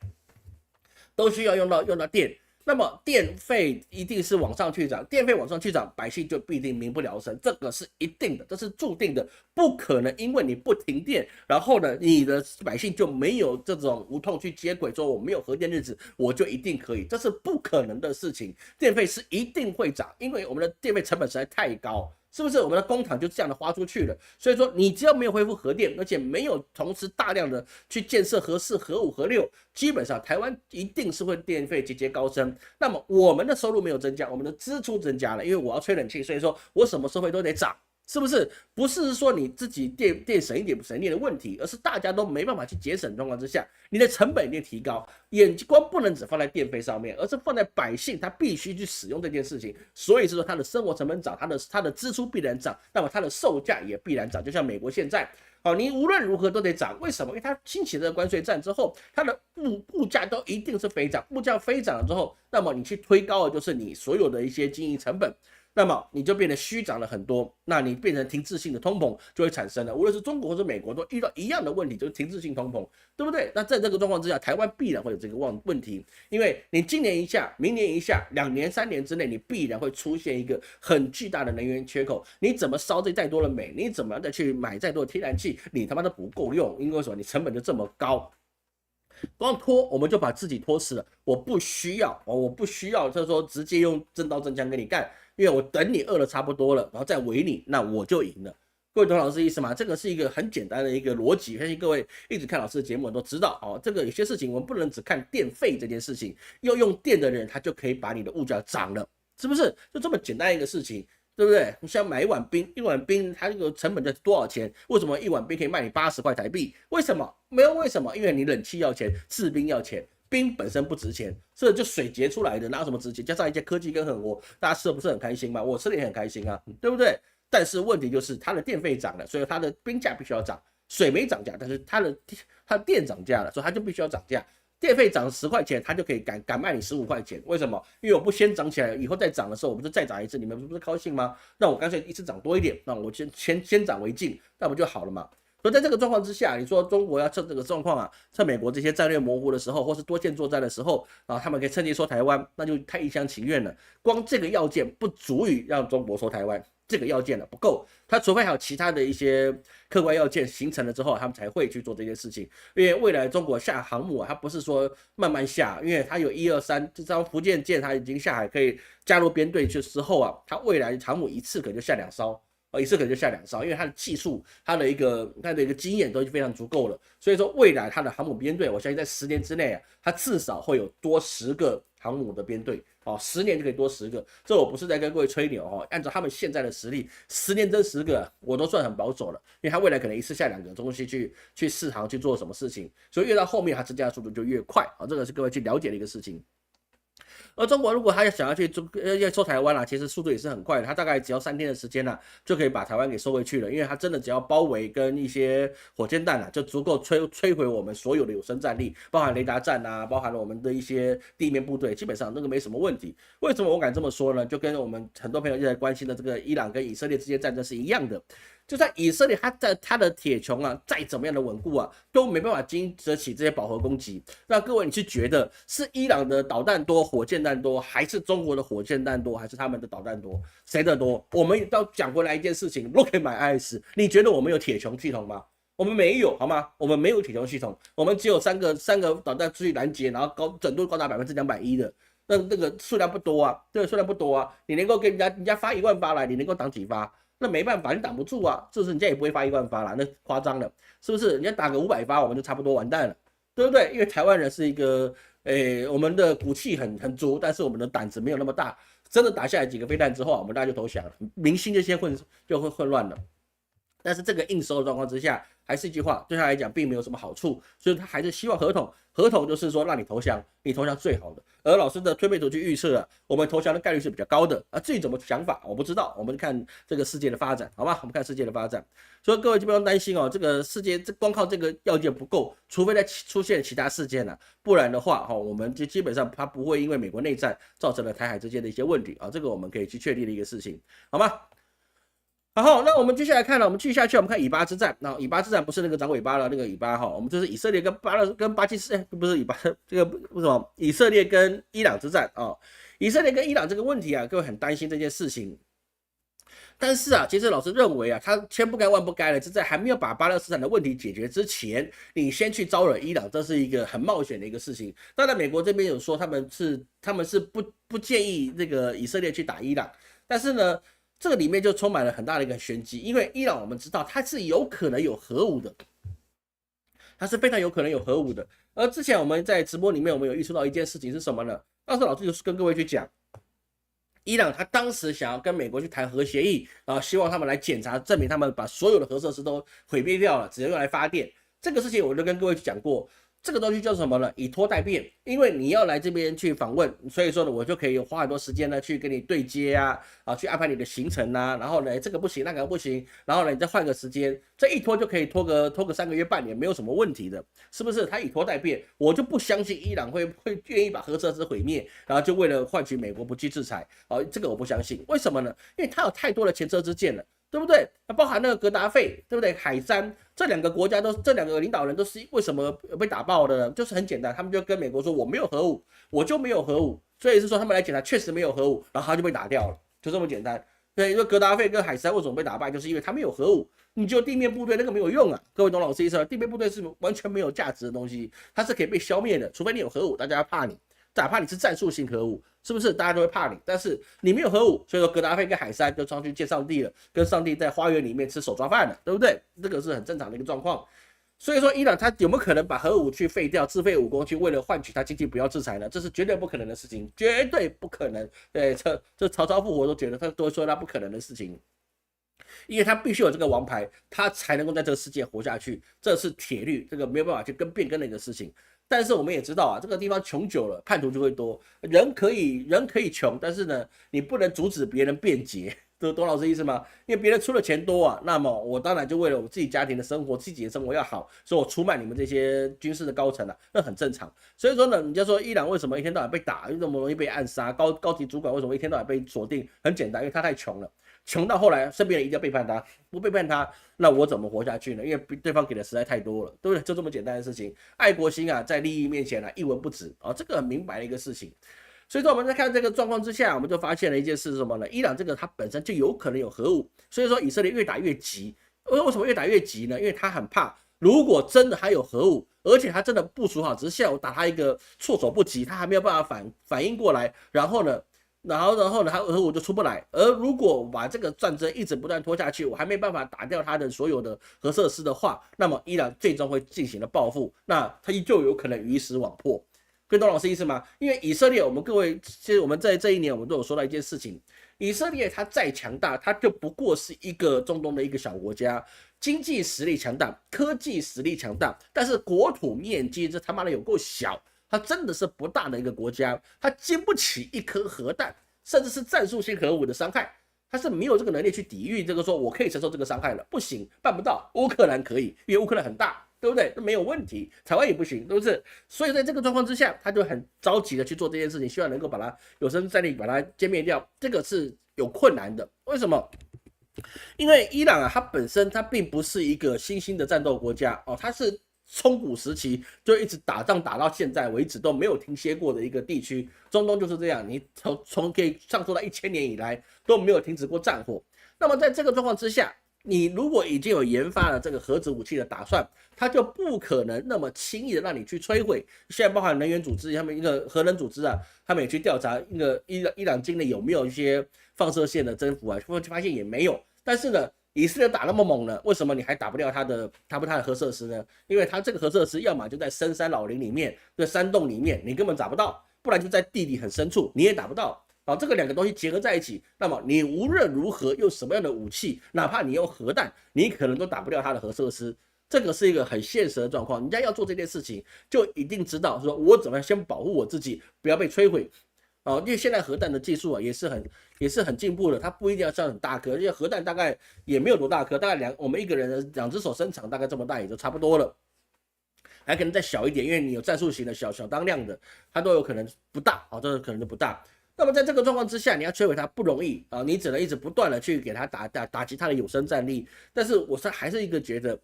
都需要用到电，那么电费一定是往上去涨，电费往上去涨，百姓就必定民不聊生，这个是一定的，这是注定的，不可能因为你不停电，然后呢，你的百姓就没有这种无痛去接轨，说我没有核电日子，我就一定可以，这是不可能的事情，电费是一定会涨，因为我们的电费成本实在太高。是不是我们的公帑就这样的花出去了？所以说，你只要没有恢复核电，而且没有同时大量的去建设核4、核5、核6，基本上台湾一定是会电费节节高升。那么我们的收入没有增加，我们的支出增加了，因为我要吹冷气，所以说我什么收费都得涨。是不是？不是说你自己电省一点不省一点的问题，而是大家都没办法去节省的状况之下，你的成本一定提高，眼光不能只放在电费上面，而是放在百姓他必须去使用这件事情。所以是说他的生活成本涨，他的支出必然涨，那么他的售价也必然涨。就像美国现在，你无论如何都得涨，为什么？因为它兴起这个关税战之后，它的物价都一定是飞涨，物价飞涨了之后，那么你去推高的就是你所有的一些经营成本。那么你就变得虚涨了很多，那你变成停滞性的通膨就会产生了。无论是中国或是美国都遇到一样的问题，就是停滞性通膨，对不对？那在这个状况之下，台湾必然会有这个问题，因为你今年一下，明年一下，2年3年之内，你必然会出现一个很巨大的能源缺口。你怎么烧这再多的煤，你怎么再去买再多的天然气，你他妈都不够用，因为什么？你成本就这么高。光拖我们就把自己拖死了，我不需要，就是说直接用真刀真枪跟你干，因为我等你饿了差不多了，然后再围你，那我就赢了。各位懂老师的意思吗？这个是一个很简单的一个逻辑，相信各位一直看老师的节目都知道哦。这个有些事情我们不能只看电费这件事情，要用电的人他就可以把你的物价涨了，是不是？就这么简单一个事情。对不对？你像买一碗冰，它这个成本在多少钱？为什么一碗冰可以卖你80块台币？为什么？没有为什么？因为你冷气要钱，制冰要钱，冰本身不值钱，这就水结出来的，哪有什么值钱？加上一些科技跟狠活，大家吃的不是很开心吗？我吃的也很开心啊，对不对？但是问题就是它的电费涨了，所以它的冰价必须要涨。水没涨价，但是它的电涨价了，所以它就必须要涨价。电费涨10块钱，他就可以敢卖你15块钱，为什么？因为我不先涨起来，以后再涨的时候，我不是再涨一次，你们不是高兴吗？那我干脆一次涨多一点，那我先涨为敬，那不就好了嘛？所以在这个状况之下，你说中国要趁这个状况啊，趁美国这些战略模糊的时候，或是多线作战的时候，然后他们可以趁机收台湾，那就太一厢情愿了。光这个要件不足以让中国收台湾。这个要件了不够，他除非还有其他的一些客观要件形成了之后，他们才会去做这件事情。因为未来中国下航母啊，它不是说慢慢下，因为它有1、2、3，这张福建舰它已经下海可以加入编队去之后啊，它未来航母一次可能就下2艘。一次可能就下2艘，因为它的技术、它的一个经验都已经非常足够了。所以说，未来它的航母编队，我相信在10年之内啊，它至少会有多10个航母的编队。10年就可以多10个。这我不是在跟各位吹牛哦，按照他们现在的实力，10年增10个，我都算很保守了。因为它未来可能一次下2个东西去试航去做什么事情，所以越到后面它增加的速度就越快啊。这个是各位去了解的一个事情。而中国如果他想要去要收台湾啦，其实速度也是很快的，他大概只要3天的时间啦，就可以把台湾给收回去了。因为他真的只要包围跟一些火箭弹就足够摧毁我们所有的有生战力，包含雷达站啊，包含了我们的一些地面部队，基本上那个没什么问题。为什么我敢这么说呢？就跟我们很多朋友一直在关心的这个伊朗跟以色列之间战争是一样的。就在以色列，他的铁穹啊，再怎么样的稳固啊，都没办法经得起这些饱和攻击。那各位，你去觉得是伊朗的导弹多、火箭弹多，还是中国的火箭弹多，还是他们的导弹多？谁的多？我们要讲回来一件事情 ，Look at my eyes， 你觉得我们有铁穹系统吗？我们没有，好吗？我们没有铁穹系统，我们只有三个导弹出去拦截，然后整度高达210%的。那个数量不多啊，这个数量不多啊，你能够跟人家发1万发来，你能够挡几发？那没办法，你挡不住啊，是不是？人家也不会发1万发啦，那夸张了，是不是？人家打个500发，我们就差不多完蛋了，对不对？因为台湾人是一个，我们的骨气很足，但是我们的胆子没有那么大。真的打下来几个飞弹之后，我们大家就投降了，民心就会混乱了。但是这个应收的状况之下，还是一句话，对他来讲并没有什么好处，所以他还是希望合同就是说让你投降，你投降最好的。而老师的推背图去预测啊，我们投降的概率是比较高的啊。至于怎么想法，我不知道，我们看这个世界的发展，好吧？我们看世界的发展，所以各位就不用担心哦，这个世界光靠这个要件不够，除非再出现其他事件了，不然的话我们就基本上它不会因为美国内战造成了台海之间的一些问题啊，这个我们可以去确定的一个事情，好吗？好，那我们接下来看了，我们继续下去，我们看以巴之战。那以巴之战不是那个长尾巴的那个以巴我们这是以色列跟巴基斯坦，不是以巴，这个为什么？以色列跟伊朗之战啊，以色列跟伊朗这个问题啊，各位很担心这件事情。但是啊，其实老师认为啊，他千不该万不该的，是在还没有把巴勒斯坦的问题解决之前，你先去招惹伊朗，这是一个很冒险的一个事情。当然，美国这边有说他们是不建议这个以色列去打伊朗，但是呢。这个里面就充满了很大的一个玄机，因为伊朗我们知道它是有可能有核武的，它是非常有可能有核武的。而之前我们在直播里面，我们有预测到一件事情是什么呢？当时老师就是跟各位去讲，伊朗他当时想要跟美国去谈核协议，希望他们来检查，证明他们把所有的核设施都毁灭掉了，只能用来发电。这个事情我就跟各位去讲过。这个东西叫什么呢？以拖代变，因为你要来这边去访问，所以说呢，我就可以花很多时间呢去跟你对接去安排你的行程然后呢，这个不行，那个不行，然后呢，你再换个时间，这一拖就可以拖个3个月、半年，没有什么问题的，是不是？他以拖代变，我就不相信伊朗会愿意把核设施毁灭，然后就为了换取美国不去制裁这个我不相信，为什么呢？因为他有太多的前车之鉴了。对不对？包含那个格达费，对不对？海山这2个国家这2个领导人都是为什么被打爆的呢？就是很简单，他们就跟美国说我没有核武，我就没有核武，所以是说他们来检查确实没有核武，然后他就被打掉了，就这么简单。对，因为格达费跟海山为什么被打败，就是因为他没有核武，你就地面部队那个没有用啊。各位懂老师意思吗？地面部队是完全没有价值的东西，它是可以被消灭的，除非你有核武，大家要怕你。哪怕你是战术性核武，是不是大家都会怕你？但是你没有核武，所以说格达费跟海山就上去见上帝了，跟上帝在花园里面吃手抓饭了，对不对？这个是很正常的一个状况。所以说，伊朗他有没有可能把核武去废掉，自废武功，去为了换取他经济不要制裁呢？这是绝对不可能的事情，绝对不可能。对，这曹操复活都觉得他都说他不可能的事情。因为他必须有这个王牌，他才能够在这个世界活下去，这是铁律，这个没有办法去变更的一个事情。但是我们也知道这个地方穷久了，叛徒就会多。人可以穷，但是呢，你不能阻止别人变节，懂老师意思吗？因为别人出的钱多那么我当然就为了我自己家庭的生活，自己的生活要好，所以我出卖你们这些军事的高层那很正常。所以说呢，你就说伊朗为什么一天到晚被打，为什么容易被暗杀，高级主管为什么一天到晚被锁定？很简单，因为他太穷了。穷到后来，身边人一定要背叛他，不背叛他，那我怎么活下去呢？因为对方给的实在太多了，对不对？就这么简单的事情，爱国心在利益面前一文不值这个很明白的一个事情。所以说我们在看这个状况之下，我们就发现了一件事是什么呢？伊朗这个它本身就有可能有核武，所以说以色列越打越急。为什么越打越急呢？因为他很怕，如果真的还有核武，而且他真的部署好，只是下午打他一个措手不及，他还没有办法反应过来，然后呢，他核武就出不来。而如果把这个战争一直不断拖下去，我还没办法打掉他的所有的核设施的话，那么伊朗最终会进行了报复，那他就有可能鱼死网破。跟董老师意思吗？因为以色列，各位，其实我们在这一年我们都有说到一件事情，以色列它再强大，它就不过是一个中东的一个小国家，经济实力强大，科技实力强大，但是国土面积这他妈的有够小。它真的是不大的一个国家，它经不起一颗核弹，甚至是战术性核武的伤害，它是没有这个能力去抵御这个说我可以承受这个伤害了，不行，办不到。乌克兰可以，因为乌克兰很大，对不对？没有问题。台湾也不行，是不是？所以在这个状况之下，他就很着急的去做这件事情，希望能够把它有生之年把它歼灭掉，这个是有困难的。为什么？因为伊朗它本身它并不是一个新兴的战斗国家它是从古时期就一直打仗打到现在为止都没有停歇过的一个地区，中东就是这样，你从可以上溯到1000年以来都没有停止过战火。那么在这个状况之下，你如果已经有研发了这个核子武器的打算，它就不可能那么轻易的让你去摧毁。现在包含能源组织，他们一个核能组织他们也去调查一个伊朗境内有没有一些放射线的增幅会发现也没有。但是呢，以色列打那么猛呢，为什么你还打不掉他的核设施呢？因为他这个核设施要么就在深山老林里面，在山洞里面，你根本打不到；不然就在地底很深处，你也打不到。这个2个东西结合在一起，那么你无论如何用什么样的武器，哪怕你用核弹，你可能都打不掉他的核设施。这个是一个很现实的状况。人家要做这件事情，就一定知道说我怎么样先保护我自己，不要被摧毁。因为现在核弹的技术也是很进步的，它不一定要像很大颗，因为核弹大概也没有多大颗，大概我们一个人的2只手伸长大概这么大也就差不多了，还可能再小一点，因为你有战术型的小当量的，它都有可能不大这个可能就不大。那么在这个状况之下，你要摧毁它不容易你只能一直不断的去给它打击它的有生战力。但是我还是一个觉得。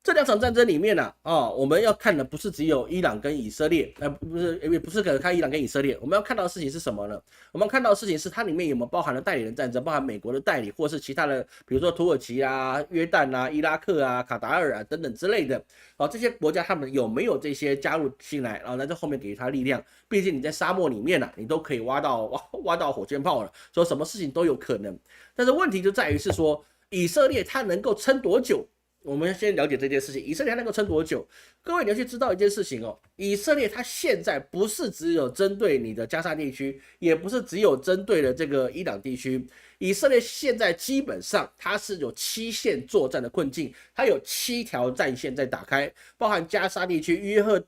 这2场战争里面我们要看的不是只有伊朗跟以色列，也不是可能看伊朗跟以色列，我们要看到的事情是什么呢？我们要看到的事情是它里面有没有包含了代理人战争，包含美国的代理，或是其他的，比如说土耳其约旦伊拉克卡达尔等等之类的这些国家他们有没有这些加入进来，然后在后面给他力量？毕竟你在沙漠里面你都可以挖到火箭炮了，说什么事情都有可能。但是问题就在于是说，以色列它能够撑多久？我们先了解这件事情，以色列能够撑多久？各位你要去知道一件事情以色列它现在不是只有针对你的加沙地区，也不是只有针对了这个伊朗地区，以色列现在基本上它是有7线作战的困境，它有7条战线在打开，包含加沙地区、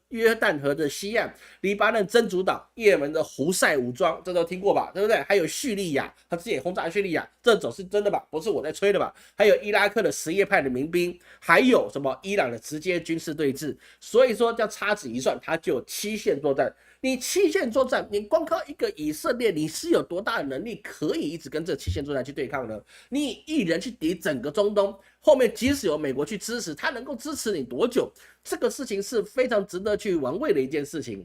约旦河的西岸、黎巴嫩真主党、也门的胡塞武装，这都听过吧，对不对？还有叙利亚，他之前也轰炸叙利亚，这种是真的吧？不是我在吹的吧？还有伊拉克的什叶派的民兵，还有什么伊朗的直接军事对峙，所以说叫掐指一算，它就有7线作战。你7线作战，你光靠一个以色列，你是有多大的能力可以一直跟这7线作战去对抗呢？你一人去敌整个中东，后面即使有美国去支持，他能够支持你多久？这个事情是非常值得去玩味的一件事情。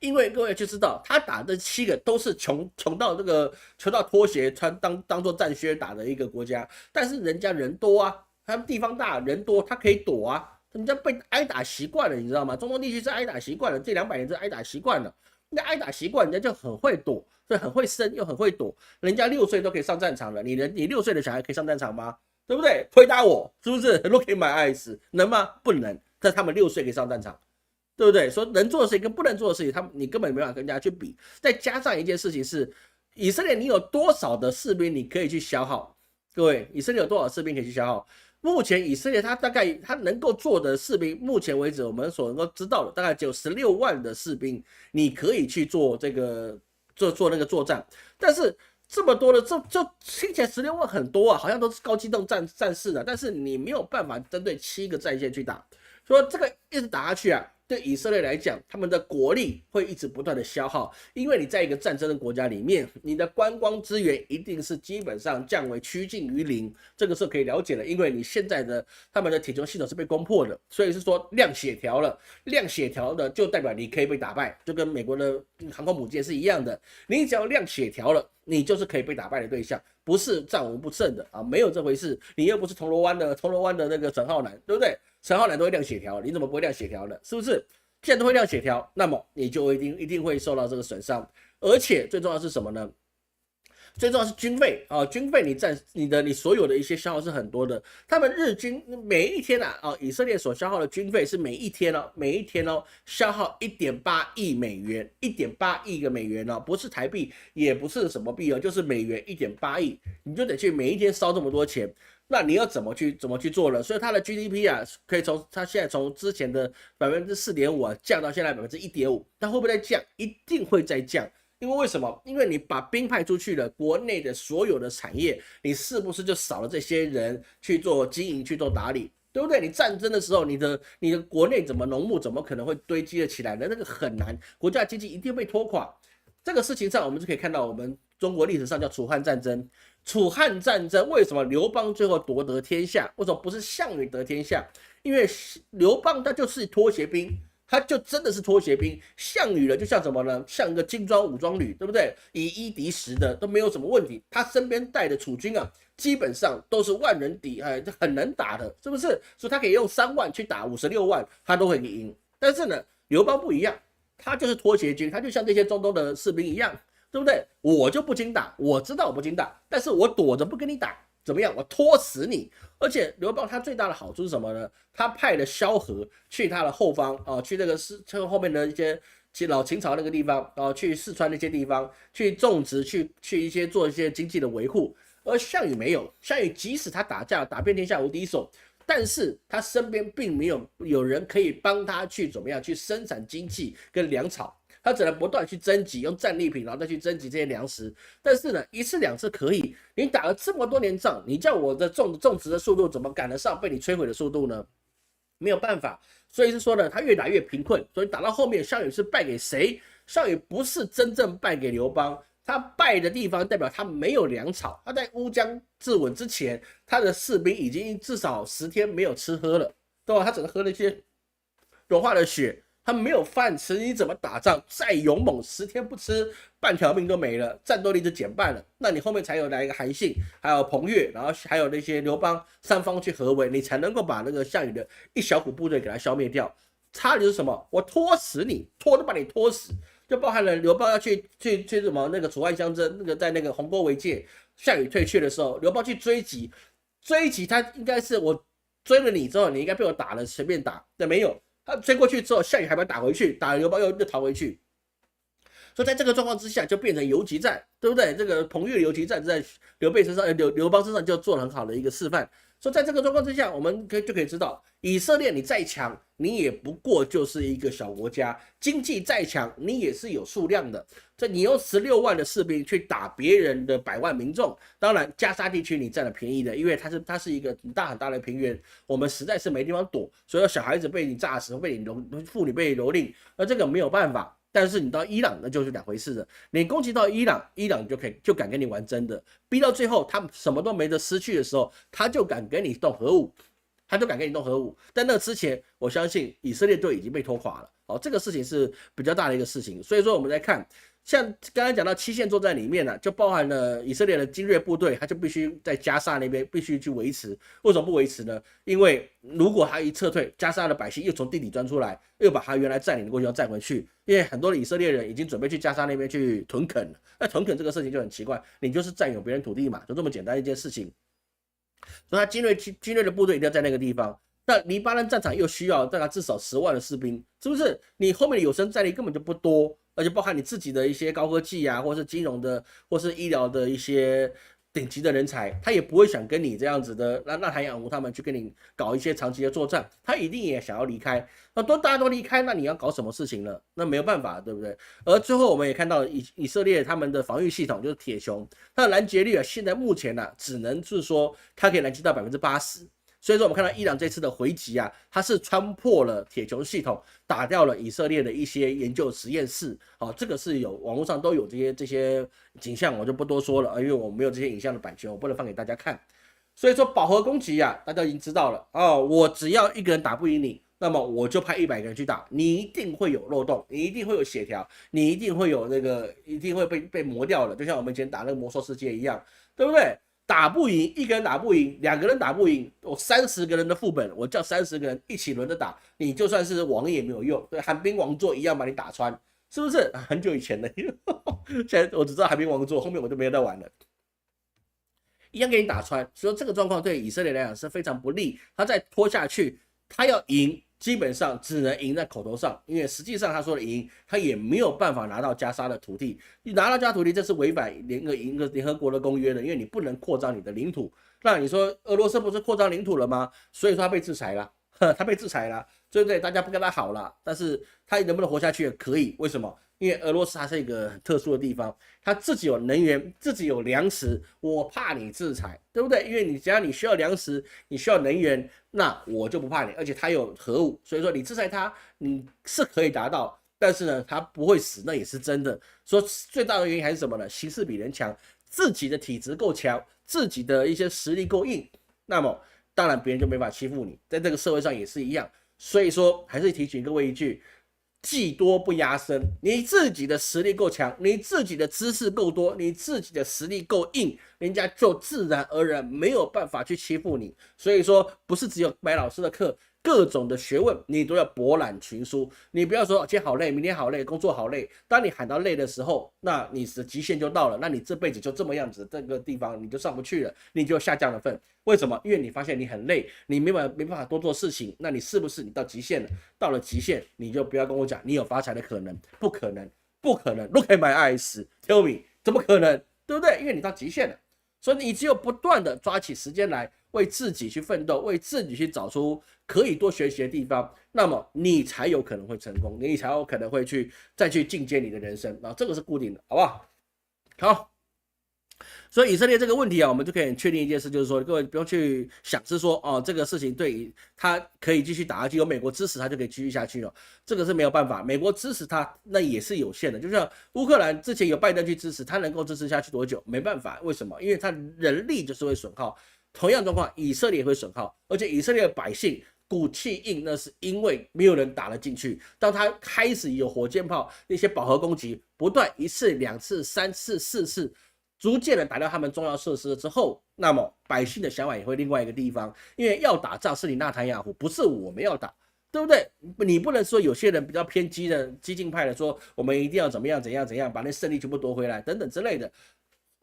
因为各位就知道，他打的7个都是穷到这个穷到拖鞋穿当做战靴打的一个国家，但是人家人多啊，他们地方大人多，他可以躲啊。人家被挨打习惯了，你知道吗？中东地区是挨打习惯了，这200年是挨打习惯了。那挨打习惯，人家就很会躲，所以很会生又很会躲。人家6岁都可以上战场了，你6岁的小孩可以上战场吗？对不对？回答我，是不是？Look in my eyes，能吗？不能。但他们6岁可以上战场，对不对？说能做的事情跟不能做的事情，你根本没办法跟人家去比。再加上一件事情是，以色列你有多少的士兵你可以去消耗？各位，以色列有多少士兵可以去消耗？目前以色列他大概他能够做的士兵，目前为止我们所能够知道的大概只有16万的士兵，你可以去做这个做那个作战。但是这么多的，这听起来16万很多啊，好像都是高机动战士的，但是你没有办法针对7个战线去打，所以这个一直打下去啊。对以色列来讲，他们的国力会一直不断的消耗，因为你在一个战争的国家里面，你的观光资源一定是基本上降为趋近于零，这个是可以了解的，因为你现在的他们的铁穹系统是被攻破的，所以是说亮血条了，亮血条的就代表你可以被打败，就跟美国的航空母舰是一样的，你只要亮血条了，你就是可以被打败的对象，不是战无不胜的啊，没有这回事，你又不是铜锣湾的那个陈浩南，对不对？陈浩南都会亮血条，你怎么不会亮血条呢？是不是？既然都会亮血条，那么你就一定会受到这个损伤，而且最重要的是什么呢？最重要是军费啊，军费你所有的一些消耗是很多的。他们日均每一天以色列所消耗的军费是每一天消耗1.8亿美元，1.8亿个美元哦，不是台币，也不是什么币哦，就是美元1.8亿，你就得去每一天烧这么多钱。那你要怎么去做呢？所以它的 GDP 啊，可以它现在从之前的4.5%降到现在1.5%，它会不会再降？一定会再降。因为什么？因为你把兵派出去了，国内的所有的产业，你是不是就少了这些人去做经营、去做打理，对不对？你战争的时候，你的国内农牧怎么可能会堆积了起来呢？那个很难，国家经济一定被拖垮。这个事情上，我们就可以看到我们中国历史上叫楚汉战争。楚汉战争为什么刘邦最后夺得天下？为什么不是项羽得天下？因为刘邦他就是拖鞋兵，他就真的是拖鞋兵。项羽呢，就像什么呢？像一个精装武装旅，对不对？以一敌10的都没有什么问题。他身边带的楚军啊，基本上都是万人敌，很能打的，是不是？所以他可以用3万去打56万，他都会赢。但是呢，刘邦不一样，他就是拖鞋军，他就像这些中东的士兵一样。对不对？我就不经打，我知道我不经打，但是我躲着不跟你打，怎么样？我拖死你！而且刘邦他最大的好处是什么呢？他派了萧何去他的后方去这个后面的一些老秦朝那个地方去四川那些地方去种植，去做一些经济的维护。而项羽没有，项羽即使他打架打遍天下无敌手，但是他身边并没有人可以帮他去怎么样去生产经济跟粮草。他只能不断去征集，用战利品，然后再去征集这些粮食。但是呢，1次2次可以，你打了这么多年仗，你叫我的种植的速度怎么赶得上被你摧毁的速度呢？没有办法。所以是说呢，他越打越贫困。所以打到后面，项羽是败给谁？项羽不是真正败给刘邦，他败的地方代表他没有粮草。他在乌江自刎之前，他的士兵已经至少10天没有吃喝了，对吧？他只能喝那些融化的血。他没有饭吃，你怎么打仗？再勇猛，10天不吃，半条命都没了，战斗力就减半了。那你后面才有来一个韩信，还有彭越，然后还有那些刘邦3方去合围，你才能够把那个项羽的一小股部队给他消灭掉。差的是什么？我拖死你，拖都把你拖死。就包含了刘邦要去什么那个楚汉相争，那个在那个鸿沟为界，项羽退却的时候，刘邦去追击他应该是我追了你之后，你应该被我打了，随便打，但没有。他追过去之后，项羽还把他打回去，打了刘邦又逃回去。所以在这个状况之下，就变成游击战，对不对？这个彭越的游击战在刘备身上，刘邦身上就做了很好的一个示范。所以在这个状况之下，我们就可以知道，以色列你再强，你也不过就是一个小国家，经济再强，你也是有数量的。这你用16万的士兵去打别人的100万民众，当然加沙地区你占了便宜的，因为它是一个很大很大的平原，我们实在是没地方躲，所以小孩子被你炸死，被你妇女被蹂躏，而这个没有办法。但是你到伊朗那就是两回事了。你攻击到伊朗，伊朗就敢跟你玩真的，逼到最后他们什么都没得失去的时候，他就敢跟你动核武，但那之前，我相信以色列队已经被拖垮了。哦，这个事情是比较大的一个事情。所以说我们来看，像刚才讲到七线作战里面呢，就包含了以色列的精锐部队，他就必须在加沙那边必须去维持。为什么不维持呢？因为如果他一撤退，加沙的百姓又从地底钻出来，又把他原来占领的过去要占回去。因为很多的以色列人已经准备去加沙那边去屯垦了。那屯垦这个事情就很奇怪，你就是占有别人土地嘛，就这么简单一件事情。所以他精锐的部队一定要在那个地方。那黎巴嫩战场又需要大概至少10万的士兵，是不是？你后面的有生战力根本就不多，而且包含你自己的一些高科技啊，或是金融的，或是医疗的一些顶级的人才，他也不会想跟你这样子的让纳坦雅胡他们去跟你搞一些长期的作战，他一定也想要离开。那大家都离开，那你要搞什么事情呢？那没有办法，对不对？而最后我们也看到以色列他们的防御系统就是铁穹，它的拦截率啊，现在目前啊，只能是说它可以拦截到80%。所以说，我们看到伊朗这次的回击啊，它是穿破了铁穹系统，打掉了以色列的一些研究实验室。好，这个是有网络上都有这些景象，我就不多说了，因为我没有这些影像的版权，我不能放给大家看。所以说，饱和攻击啊，大家已经知道了哦。我只要一个人打不赢你，那么我就派100个人去打，你一定会有漏洞，你一定会有血条，你一定会有一定会被磨掉了，就像我们以前打那个魔兽世界一样，对不对？打不赢，一个人打不赢，2个人打不赢，我30个人的副本，我叫30个人一起轮着打，你就算是王也没有用，对，寒冰王座一样把你打穿，是不是？很久以前的，现在我只知道寒冰王座，后面我就没有再玩了，一样给你打穿。所以这个状况对以色列来讲是非常不利，他再拖下去，他要赢。基本上只能赢在口头上，因为实际上他说的赢，他也没有办法拿到加沙的土地。你拿到加沙土地，这是违反联合国的公约的，因为你不能扩张你的领土。那你说俄罗斯不是扩张领土了吗？所以说他被制裁了，他被制裁了，对不对？大家不跟他好了，但是他能不能活下去？可以，为什么？因为俄罗斯它是一个很特殊的地方，它自己有能源，自己有粮食，我怕你制裁，对不对？因为只要你需要粮食，你需要能源，那我就不怕你，而且它有核武，所以说你制裁它，你是可以达到，但是呢，它不会死，那也是真的。说最大的原因还是什么呢？形势比人强，自己的体质够强，自己的一些实力够硬，那么当然别人就没法欺负你，在这个社会上也是一样。所以说，还是提醒各位一句。技多不压身，你自己的实力够强，你自己的知识够多，你自己的实力够硬，人家就自然而然没有办法去欺负你。所以说，不是只有买老师的课，各种的学问你都要博览群书。你不要说今天好累，明天好累，工作好累。当你喊到累的时候，那你的极限就到了，那你这辈子就这么样子，这个地方你就上不去了，你就下降了分。为什么？因为你发现你很累，你没办法多做事情，那你是不是你到极限了？到了极限，你就不要跟我讲你有发财的可能，不可能，不可能。Look at my eyes, tell me， 怎么可能？对不对？因为你到极限了，所以你只有不断的抓起时间来为自己去奋斗，为自己去找出可以多学习的地方，那么你才有可能会成功，你才有可能会再去进阶你的人生啊，这个是固定的，好不好？好。所以以色列这个问题啊，我们就可以确定一件事，就是说各位不用去想是说哦，这个事情对他可以继续打下去，有美国支持他就可以继续下去了，这个是没有办法，美国支持他那也是有限的，就像乌克兰之前有拜登去支持，他能够支持下去多久？没办法，为什么？因为他人力就是会损耗，同样状况以色列也会损耗，而且以色列的百姓。骨气硬，那是因为没有人打了进去。当他开始有火箭炮那些饱和攻击，不断1次、2次、3次、4次，逐渐的打掉他们重要设施之后，那么百姓的想法也会另外一个地方，因为要打仗是你纳坦雅胡，不是我们要打，对不对？你不能说有些人比较偏激的激进派的说，我们一定要怎么样怎样怎样，把那胜利全部夺回来等等之类的。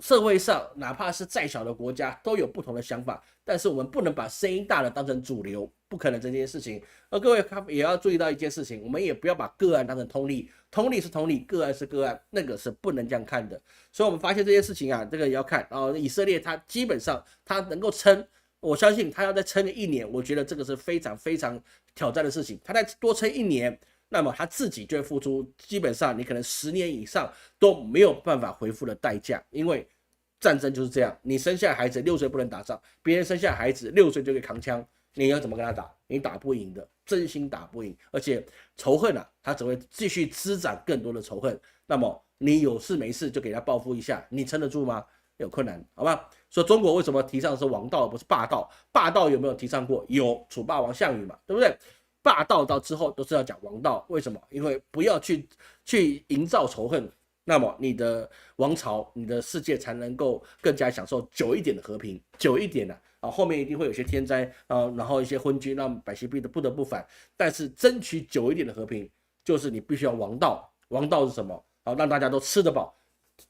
社会上哪怕是再小的国家都有不同的想法，但是我们不能把声音大的当成主流，不可能这件事情。而各位也要注意到一件事情，我们也不要把个案当成通例，通例是通例，个案是个案，那个是不能这样看的。所以我们发现这件事情啊，这个也要看以色列它基本上它能够撑，我相信它要再撑1年，我觉得这个是非常非常挑战的事情。它再多撑1年。那么他自己就会付出，基本上你可能10年以上都没有办法回复的代价，因为战争就是这样，你生下孩子6岁不能打仗，别人生下孩子6岁就可以扛枪，你要怎么跟他打？你打不赢的，真心打不赢，而且仇恨啊，他只会继续滋长更多的仇恨。那么你有事没事就给他报复一下，你撑得住吗？有困难，好吧？所以中国为什么提倡的是王道而不是霸道？霸道有没有提倡过？有，楚霸王项羽嘛，对不对？霸道到之后都是要讲王道，为什么？因为不要去营造仇恨，那么你的王朝、你的世界才能够更加享受久一点的和平，久一点的后面一定会有些天灾然后一些昏君让百姓不得不反，但是争取久一点的和平，就是你必须要王道。王道是什么？让大家都吃得饱。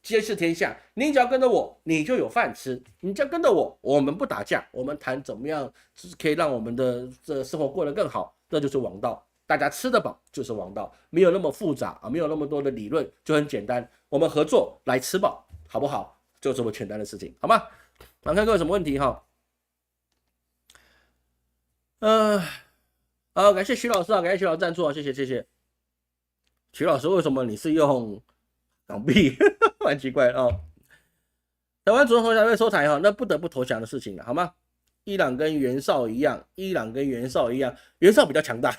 皆是天下，你只要跟着我，你就有饭吃；你只要跟着我，我们不打架，我们谈怎么样可以让我们的生活过得更好，这就是王道。大家吃得饱就是王道，没有那么复杂没有那么多的理论，就很简单，我们合作来吃饱，好不好？就这么简单的事情，好吗？看看各位有什么问题哈。好，感谢徐老师感谢徐老师赞助谢谢。徐老师，为什么你是用港币？蛮奇怪台湾总统投降会收台那不得不投降的事情了，好吗？伊朗跟袁绍一样，袁绍比较强大，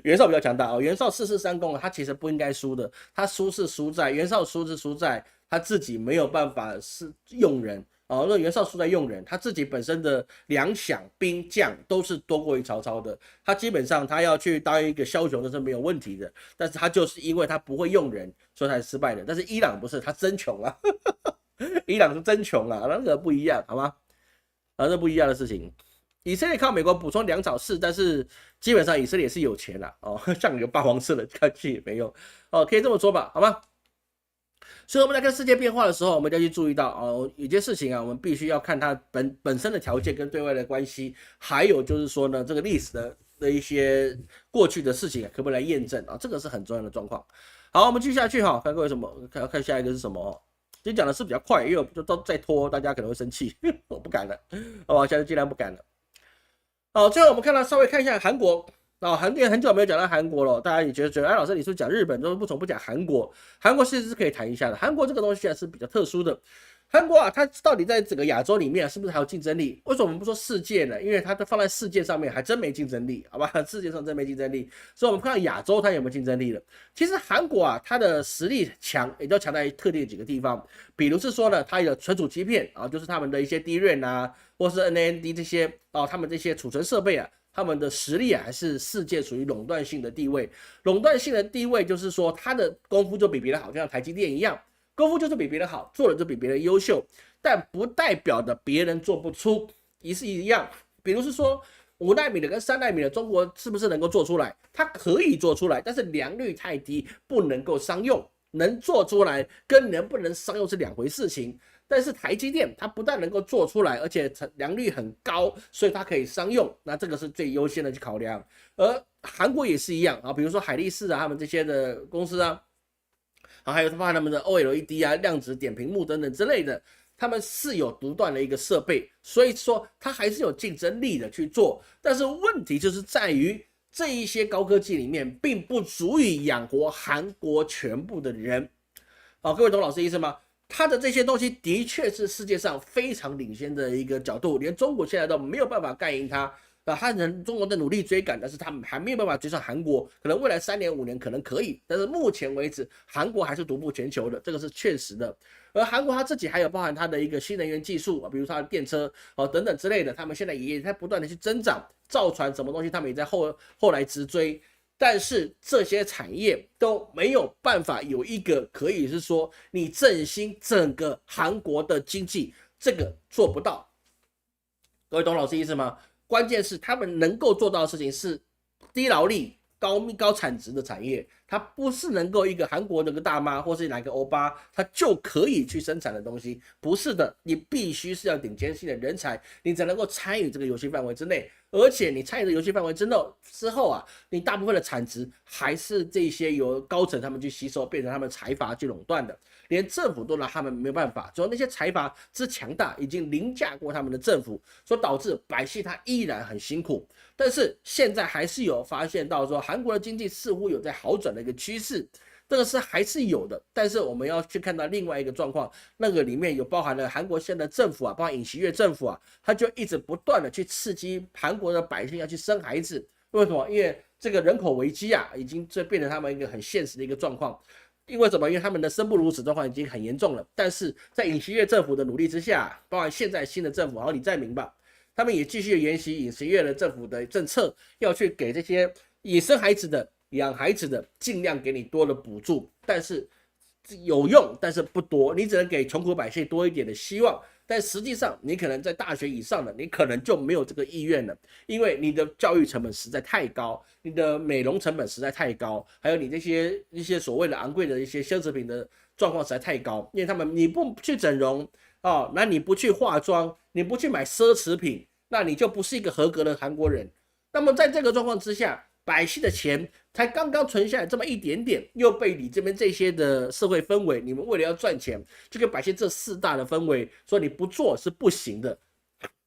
袁绍比较强大袁绍443公他其实不应该输的，他输是输在袁绍输在他自己没有办法是用人那袁绍输在用人，他自己本身的粮饷兵将都是多过于曹操的，他基本上他要去当一个枭雄那是没有问题的，但是他就是因为他不会用人，所以才失败的。但是伊朗不是，他真穷伊朗是真穷那个不一样，好吗？这不一样的事情。以色列靠美国补充粮草是，但是基本上以色列是有钱像有霸王式的看去也没用可以这么说吧，好吗？所以我们在看世界变化的时候，我们要去注意到有些事情我们必须要看它本身的条件跟对外的关系，还有就是说呢，这个历史的一些过去的事情可不可以来验证这个是很重要的状况。好，我们继续下去看各位什么，看下一个是什么今天讲的是比较快，因为就再拖大家可能会生气，我不敢了，现在尽量不敢了。好，最后我们稍微看一下韩国。很久没有讲到韩国了，大家也觉得老师你是不是讲日本，为什么不讲韩国？韩国其实是可以谈一下的。韩国这个东西是比较特殊的。韩国它到底在整个亚洲里面是不是还有竞争力？为什么我们不说世界呢？因为它放在世界上面还真没竞争力，好吧？世界上真没竞争力，所以我们看到亚洲它有没有竞争力了？其实韩国它的实力强，也就强在特定的几个地方，比如是说呢，它有存储晶片就是他们的一些 DRAM或是 NAND 这些他们这些储存设备他们的实力还是世界属于垄断性的地位。垄断性的地位就是说，他的功夫就比别人好，就像台积电一样，功夫就是比别人好，做的就比别人优秀，但不代表的别人做不出，也是一样。比如是说5奈米的跟3奈米的，中国是不是能够做出来？它可以做出来，但是良率太低，不能够商用。能做出来跟能不能商用是两回事情。但是台积电它不但能够做出来，而且良率很高，所以它可以商用，那这个是最优先的去考量。而韩国也是一样比如说海力士他们这些的公司还有他们的 OLED 量子点屏幕等等之类的，他们是有独断的一个设备，所以说它还是有竞争力的去做。但是问题就是在于这一些高科技里面，并不足以养活韩国全部的人。各位懂老师意思吗？它的这些东西的确是世界上非常领先的一个角度，连中国现在都没有办法干赢它。中国的努力追赶，但是他们还没有办法追上韩国。可能未来3年5年可能可以，但是目前为止，韩国还是独步全球的，这个是确实的。而韩国它自己还有包含它的一个新能源技术比如它的电车等等之类的，他们现在也在不断的去增长，造船什么东西，他们也在后来直追。但是这些产业都没有办法有一个可以是说你振兴整个韩国的经济，这个做不到。各位懂老师意思吗？关键是他们能够做到的事情是低劳力、高产值的产业，它不是能够一个韩国那个大妈或是哪个欧巴，它就可以去生产的东西，不是的，你必须是要顶尖性的人才，你才能够参与这个游戏范围之内。而且你参与的游戏范围之后啊，你大部分的产值还是这些由高层他们去吸收，变成他们财阀去垄断的，连政府都拿他们没有办法。主要那些财阀之强大，已经凌驾过他们的政府，所导致百姓他依然很辛苦。但是现在还是有发现到说，韩国的经济似乎有在好转的一个趋势。这个是还是有的，但是我们要去看到另外一个状况，那个里面有包含了韩国现在的政府啊，包含尹锡悦政府啊，他就一直不断的去刺激韩国的百姓要去生孩子。为什么？因为这个人口危机啊，已经这变成他们一个很现实的一个状况。因为什么？因为他们的生不如死状况已经很严重了。但是在尹锡悦政府的努力之下，包含现在新的政府，好李在明吧，他们也继续沿袭尹锡悦的政府的政策，要去给这些已生孩子的、养孩子的尽量给你多的补助，但是有用，但是不多，你只能给穷苦百姓多一点的希望。但实际上，你可能在大学以上的，你可能就没有这个意愿了，因为你的教育成本实在太高，你的美容成本实在太高，还有你这些一些所谓的昂贵的一些奢侈品的状况实在太高，因为他们你不去整容哦，那你不去化妆，你不去买奢侈品，那你就不是一个合格的韩国人。那么在这个状况之下，百姓的钱才刚刚存下来这么一点点，又被你这边这些的社会氛围，你们为了要赚钱，就给百姓这4大的氛围说你不做是不行的。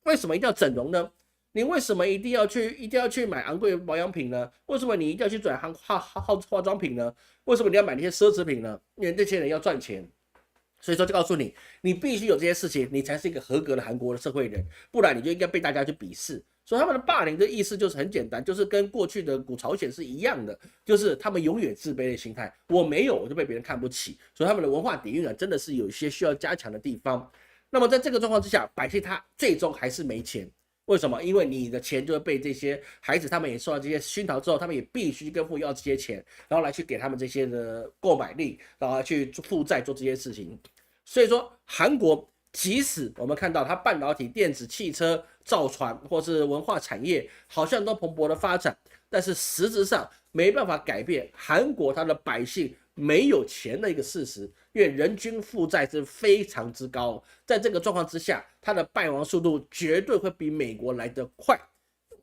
为什么一定要整容呢？你为什么一定要去买昂贵的保养品呢？为什么你一定要去转行化妆品呢？为什么你要买那些奢侈品呢？因为这些人要赚钱。所以说就告诉你，你必须有这些事情，你才是一个合格的韩国的社会人，不然你就应该被大家去鄙视。所以他们的霸凌的意思就是很简单，就是跟过去的古朝鲜是一样的，就是他们永远自卑的心态，我没有我就被别人看不起。所以他们的文化底蕴啊，真的是有一些需要加强的地方。那么在这个状况之下，百姓他最终还是没钱。为什么？因为你的钱就会被这些孩子，他们也受到这些熏陶之后，他们也必须跟父母要这些钱，然后来去给他们这些的购买力，然后去负债做这些事情。所以说，韩国即使我们看到它半导体、电子、汽车、造船或是文化产业好像都蓬勃的发展，但是实质上没办法改变韩国它的百姓没有钱的一个事实，因为人均负债是非常之高，在这个状况之下，它的败亡速度绝对会比美国来得快，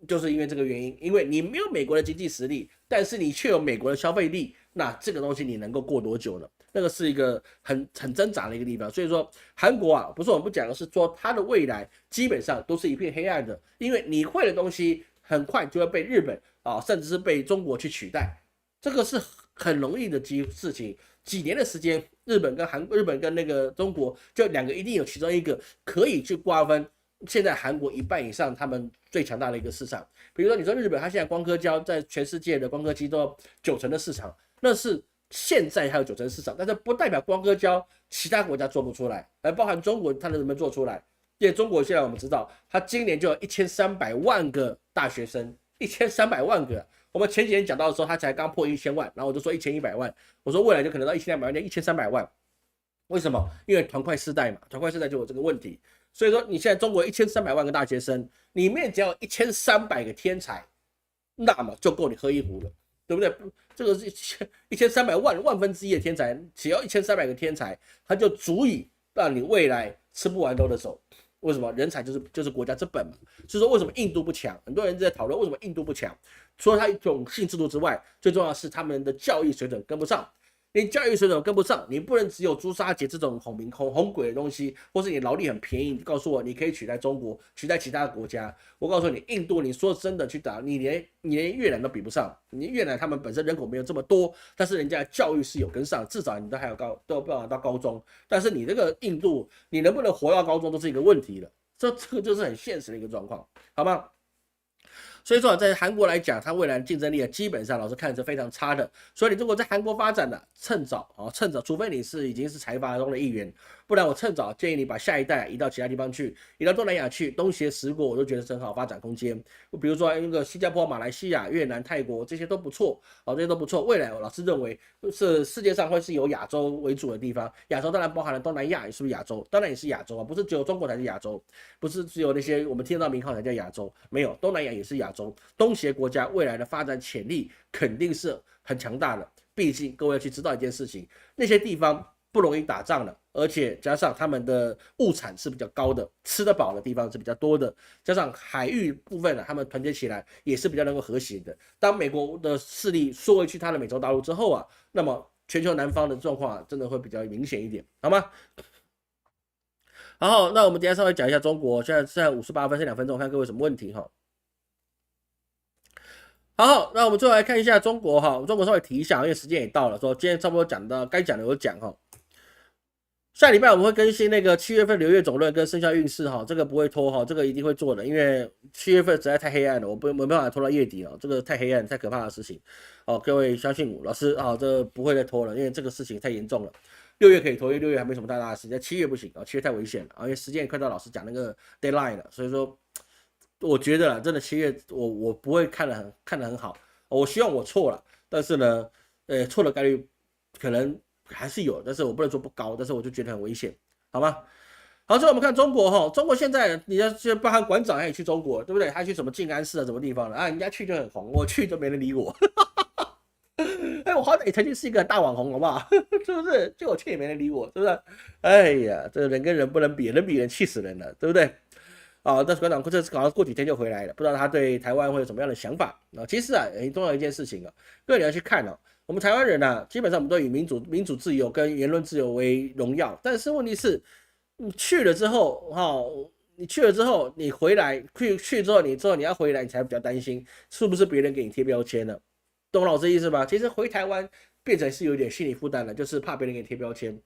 就是因为这个原因，因为你没有美国的经济实力，但是你却有美国的消费力，那这个东西你能够过多久呢？那个是一个很挣扎的一个地方。所以说韩国啊，不是我们不讲的，是说它的未来基本上都是一片黑暗的，因为你会的东西很快就会被日本啊，甚至是被中国去取代，这个是很容易的事情。几年的时间，日本跟那个中国就两个一定有其中一个可以去瓜分现在韩国一半以上他们最强大的一个市场。比如说你说日本，它现在光刻胶在全世界的光刻机都90%的市场，那是现在还有90%市场，但是不代表光刻胶其他国家做不出来，而包含中国它能不能做出来？因为中国现在我们知道，它今年就有1300万个大学生，1300万个。我们前几年讲到的时候，它才刚破1000万，然后我就说1100万，我说未来就可能到1200万，就1300万。为什么？因为团块世代嘛，团块世代就有这个问题。所以说，你现在中国1300万个大学生，里面只要1300个天才，那么就够你喝一壶了，对不对？这个是1300万分之一的天才，只要1300个天才，它就足以让你未来吃不完兜的走。为什么？人才就是国家之本嘛。所以说，为什么印度不强？很多人在讨论为什么印度不强，除了它种姓制度之外，最重要的是他们的教育水准跟不上。你教育水准跟不上，你不能只有朱砂节这种红鬼的东西，或是你劳力很便宜，你告诉我你可以取代中国，取代其他的国家。我告诉你，印度，你说真的去打，你连越南都比不上。你越南他们本身人口没有这么多，但是人家的教育是有跟上，至少你都还有都有办法到高中。但是你这个印度，你能不能活到高中都是一个问题了。这个就是很现实的一个状况，好吗？所以说，在韩国来讲，它未来竞争力基本上老师看是非常差的。所以你如果在韩国发展的，趁早，除非你已经是财阀中的一员，不然我趁早建议你把下一代移到其他地方去，移到东南亚去，东协10国我都觉得是很好发展空间。比如说那个新加坡、马来西亚、越南、泰国这些都不错，这些都不错。未来我老师认为是世界上会是由亚洲为主的地方，亚洲当然包含了东南亚，也是不是亚洲？当然也是亚洲啊，不是只有中国才是亚洲，不是只有那些我们听得到名号才叫亚洲，没有，东南亚也是亚洲。洲，东协国家未来的发展潜力肯定是很强大的。毕竟各位要去知道一件事情，那些地方不容易打仗的，而且加上他们的物产是比较高的，吃得饱的地方是比较多的，加上海域部分他们团结起来也是比较能够和谐的。当美国的势力缩回去他的美洲大陆之后啊，那么全球南方的状况真的会比较明显一点，好吗？好，那我们等一下稍微讲一下中国，现在58分，剩2分钟，看各位有什么问题哈。好，那我们最后来看一下中国哈，中国稍微提一下，因为时间也到了，说今天差不多讲到该讲的有讲哈。下礼拜我们会更新那个7月份流月总论跟生肖运势哈，这个不会拖哈，这个一定会做的，因为7月份实在太黑暗了，我没办法拖到月底了，这个太黑暗、太可怕的事情哦，各位相信我，老师啊，这个不会再拖了，因为这个事情太严重了。6月可以拖，因为6月还没什么太大的事情，7月不行啊，7月太危险了啊，因为时间也快到老师讲那个 deadline 了，所以说我觉得真的7月我不会看得很好，我希望我错了，但是呢，错的概率可能还是有，但是我不能说不高，但是我就觉得很危险，好吗？好，最后我们看中国哈，中国现在你要去包含馆长也去中国，对不对？他去什么静安寺啊，什么地方了啊？人家去就很红，我去都没人理我。哎，我好歹也曾经是一个大网红，好不好？是不是？就我去也没人理我，是不是？哎呀，这人跟人不能比，人比人气死人了，对不对？啊，但是馆长这次搞到过几天就回来了，不知道他对台湾会有什么样的想法啊？其实啊，很重要一件事情啊，各位你要去看哦，我们台湾人啊，基本上我们都以民主自由跟言论自由为荣耀，但是问题是，你去了之后，你去了之后，你回来去之后，你要回来，你才比较担心是不是别人给你贴标签了，懂老师意思吧？其实回台湾变成是有点心理负担了，就是怕别人给你贴标签。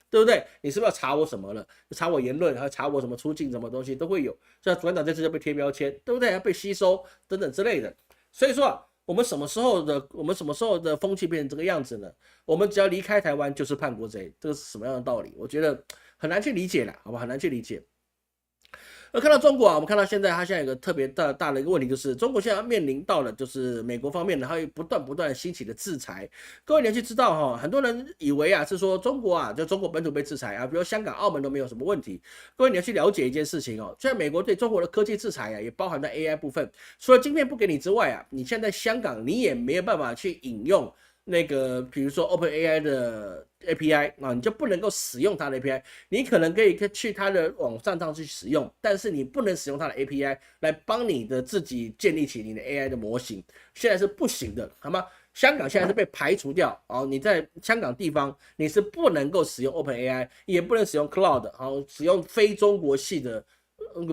对不对？你是不是要查我什么了？查我言论，还查我什么出境，什么东西都会有。像馆长这次就被贴标签，对不对？要被吸收等等之类的。所以说啊，我们什么时候的风气变成这个样子呢？我们只要离开台湾就是叛国贼，这个是什么样的道理？我觉得很难去理解了，好吧？很难去理解。而看到中国啊，我们看到现在它现在有个特别大的一个问题，就是中国现在面临到了就是美国方面呢，它会不断兴起的制裁。各位你要去知道哈，很多人以为啊是说中国啊，就中国本土被制裁啊，比如香港、澳门都没有什么问题。各位你要去了解一件事情哦，现在美国对中国的科技制裁啊，也包含在 AI 部分，除了晶片不给你之外啊，你现在香港你也没有办法去引用。那个，比如说 OpenAI 的 API 啊，你就不能够使用它的 API。你可能可以去它的网站上去使用，但是你不能使用它的 API 来帮你的自己建立起你的 AI 的模型，现在是不行的，好吗？香港现在是被排除掉哦，你在香港地方你是不能够使用 OpenAI， 也不能使用 Cloud， 好，使用非中国系的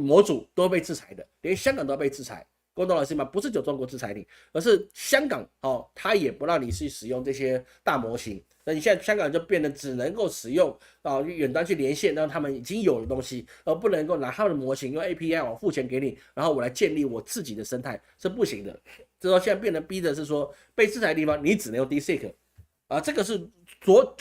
模组都被制裁的，连香港都要被制裁。公道老师嘛，不是只有中国制裁你，而是香港哦，他也不让你去使用这些大模型。那你现在香港就变得只能够使用远端去连线，让他们已经有的东西，而不能够拿他们的模型用 API 我付钱给你，然后我来建立我自己的生态，是不行的。这说现在变得逼的是说，被制裁的地方你只能用 DeepSeek 啊，这个是我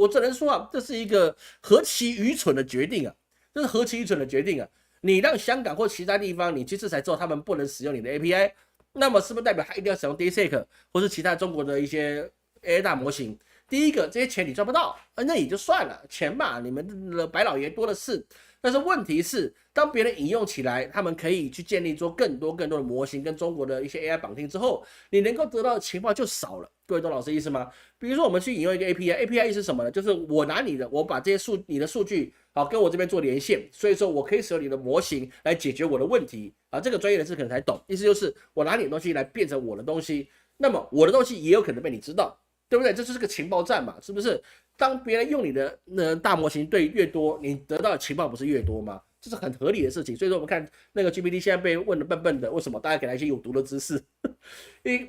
只能说啊，这是一个何其愚蠢的决定啊，这是何其愚蠢的决定啊！你让香港或其他地方你去制裁之后，他们不能使用你的 API， 那么是不是代表他一定要使用 DeepSeek 或是其他中国的一些 AI 大模型？第一个，这些钱你赚不到，那也就算了，钱嘛，你们的白老爷多的是。但是问题是，当别人引用起来，他们可以去建立出更多的模型，跟中国的一些 AI 绑定之后，你能够得到的情报就少了。各位懂老师意思吗？比如说我们去引用一个 API 意思是什么呢？就是我拿我把这些你的数据好跟我这边做连线，所以说我可以使用你的模型来解决我的问题啊。这个专业人士可能才懂，意思就是我拿你的东西来变成我的东西，那么我的东西也有可能被你知道，对不对？这就是个情报战嘛，是不是？当别人用你的大模型对越多，你得到的情报不是越多吗？这是很合理的事情。所以说我们看那个 GPT 现在被问的笨笨的，为什么？大家给他一些有毒的知识，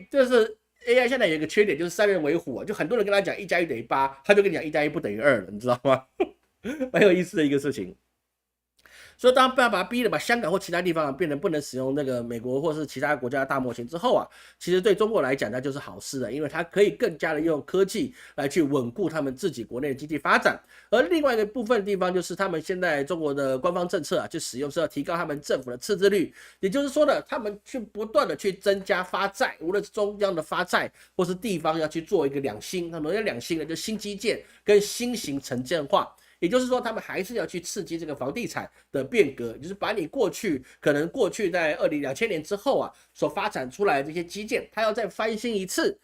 就是 AI 现在有一个缺点，就是三人为虎啊，就很多人跟他讲1+1等于8，他就跟你讲1+1不等于2了，你知道吗？蛮有意思的一个事情。所以当把它逼了，把香港或其他地方变成不能使用那个美国或是其他国家的大模型之后啊，其实对中国来讲那就是好事的，因为它可以更加的用科技来去稳固他们自己国内的经济发展。而另外一个部分的地方就是他们现在中国的官方政策啊，去使用是要提高他们政府的赤字率，也就是说呢，他们去不断的去增加发债，无论是中央的发债或是地方要去做一个两新，他们要两新的就新基建跟新型城镇化。也就是说，他们还是要去刺激这个房地产的变革，就是把你可能过去在2000年之后啊所发展出来的这些基建，它要再翻新一次。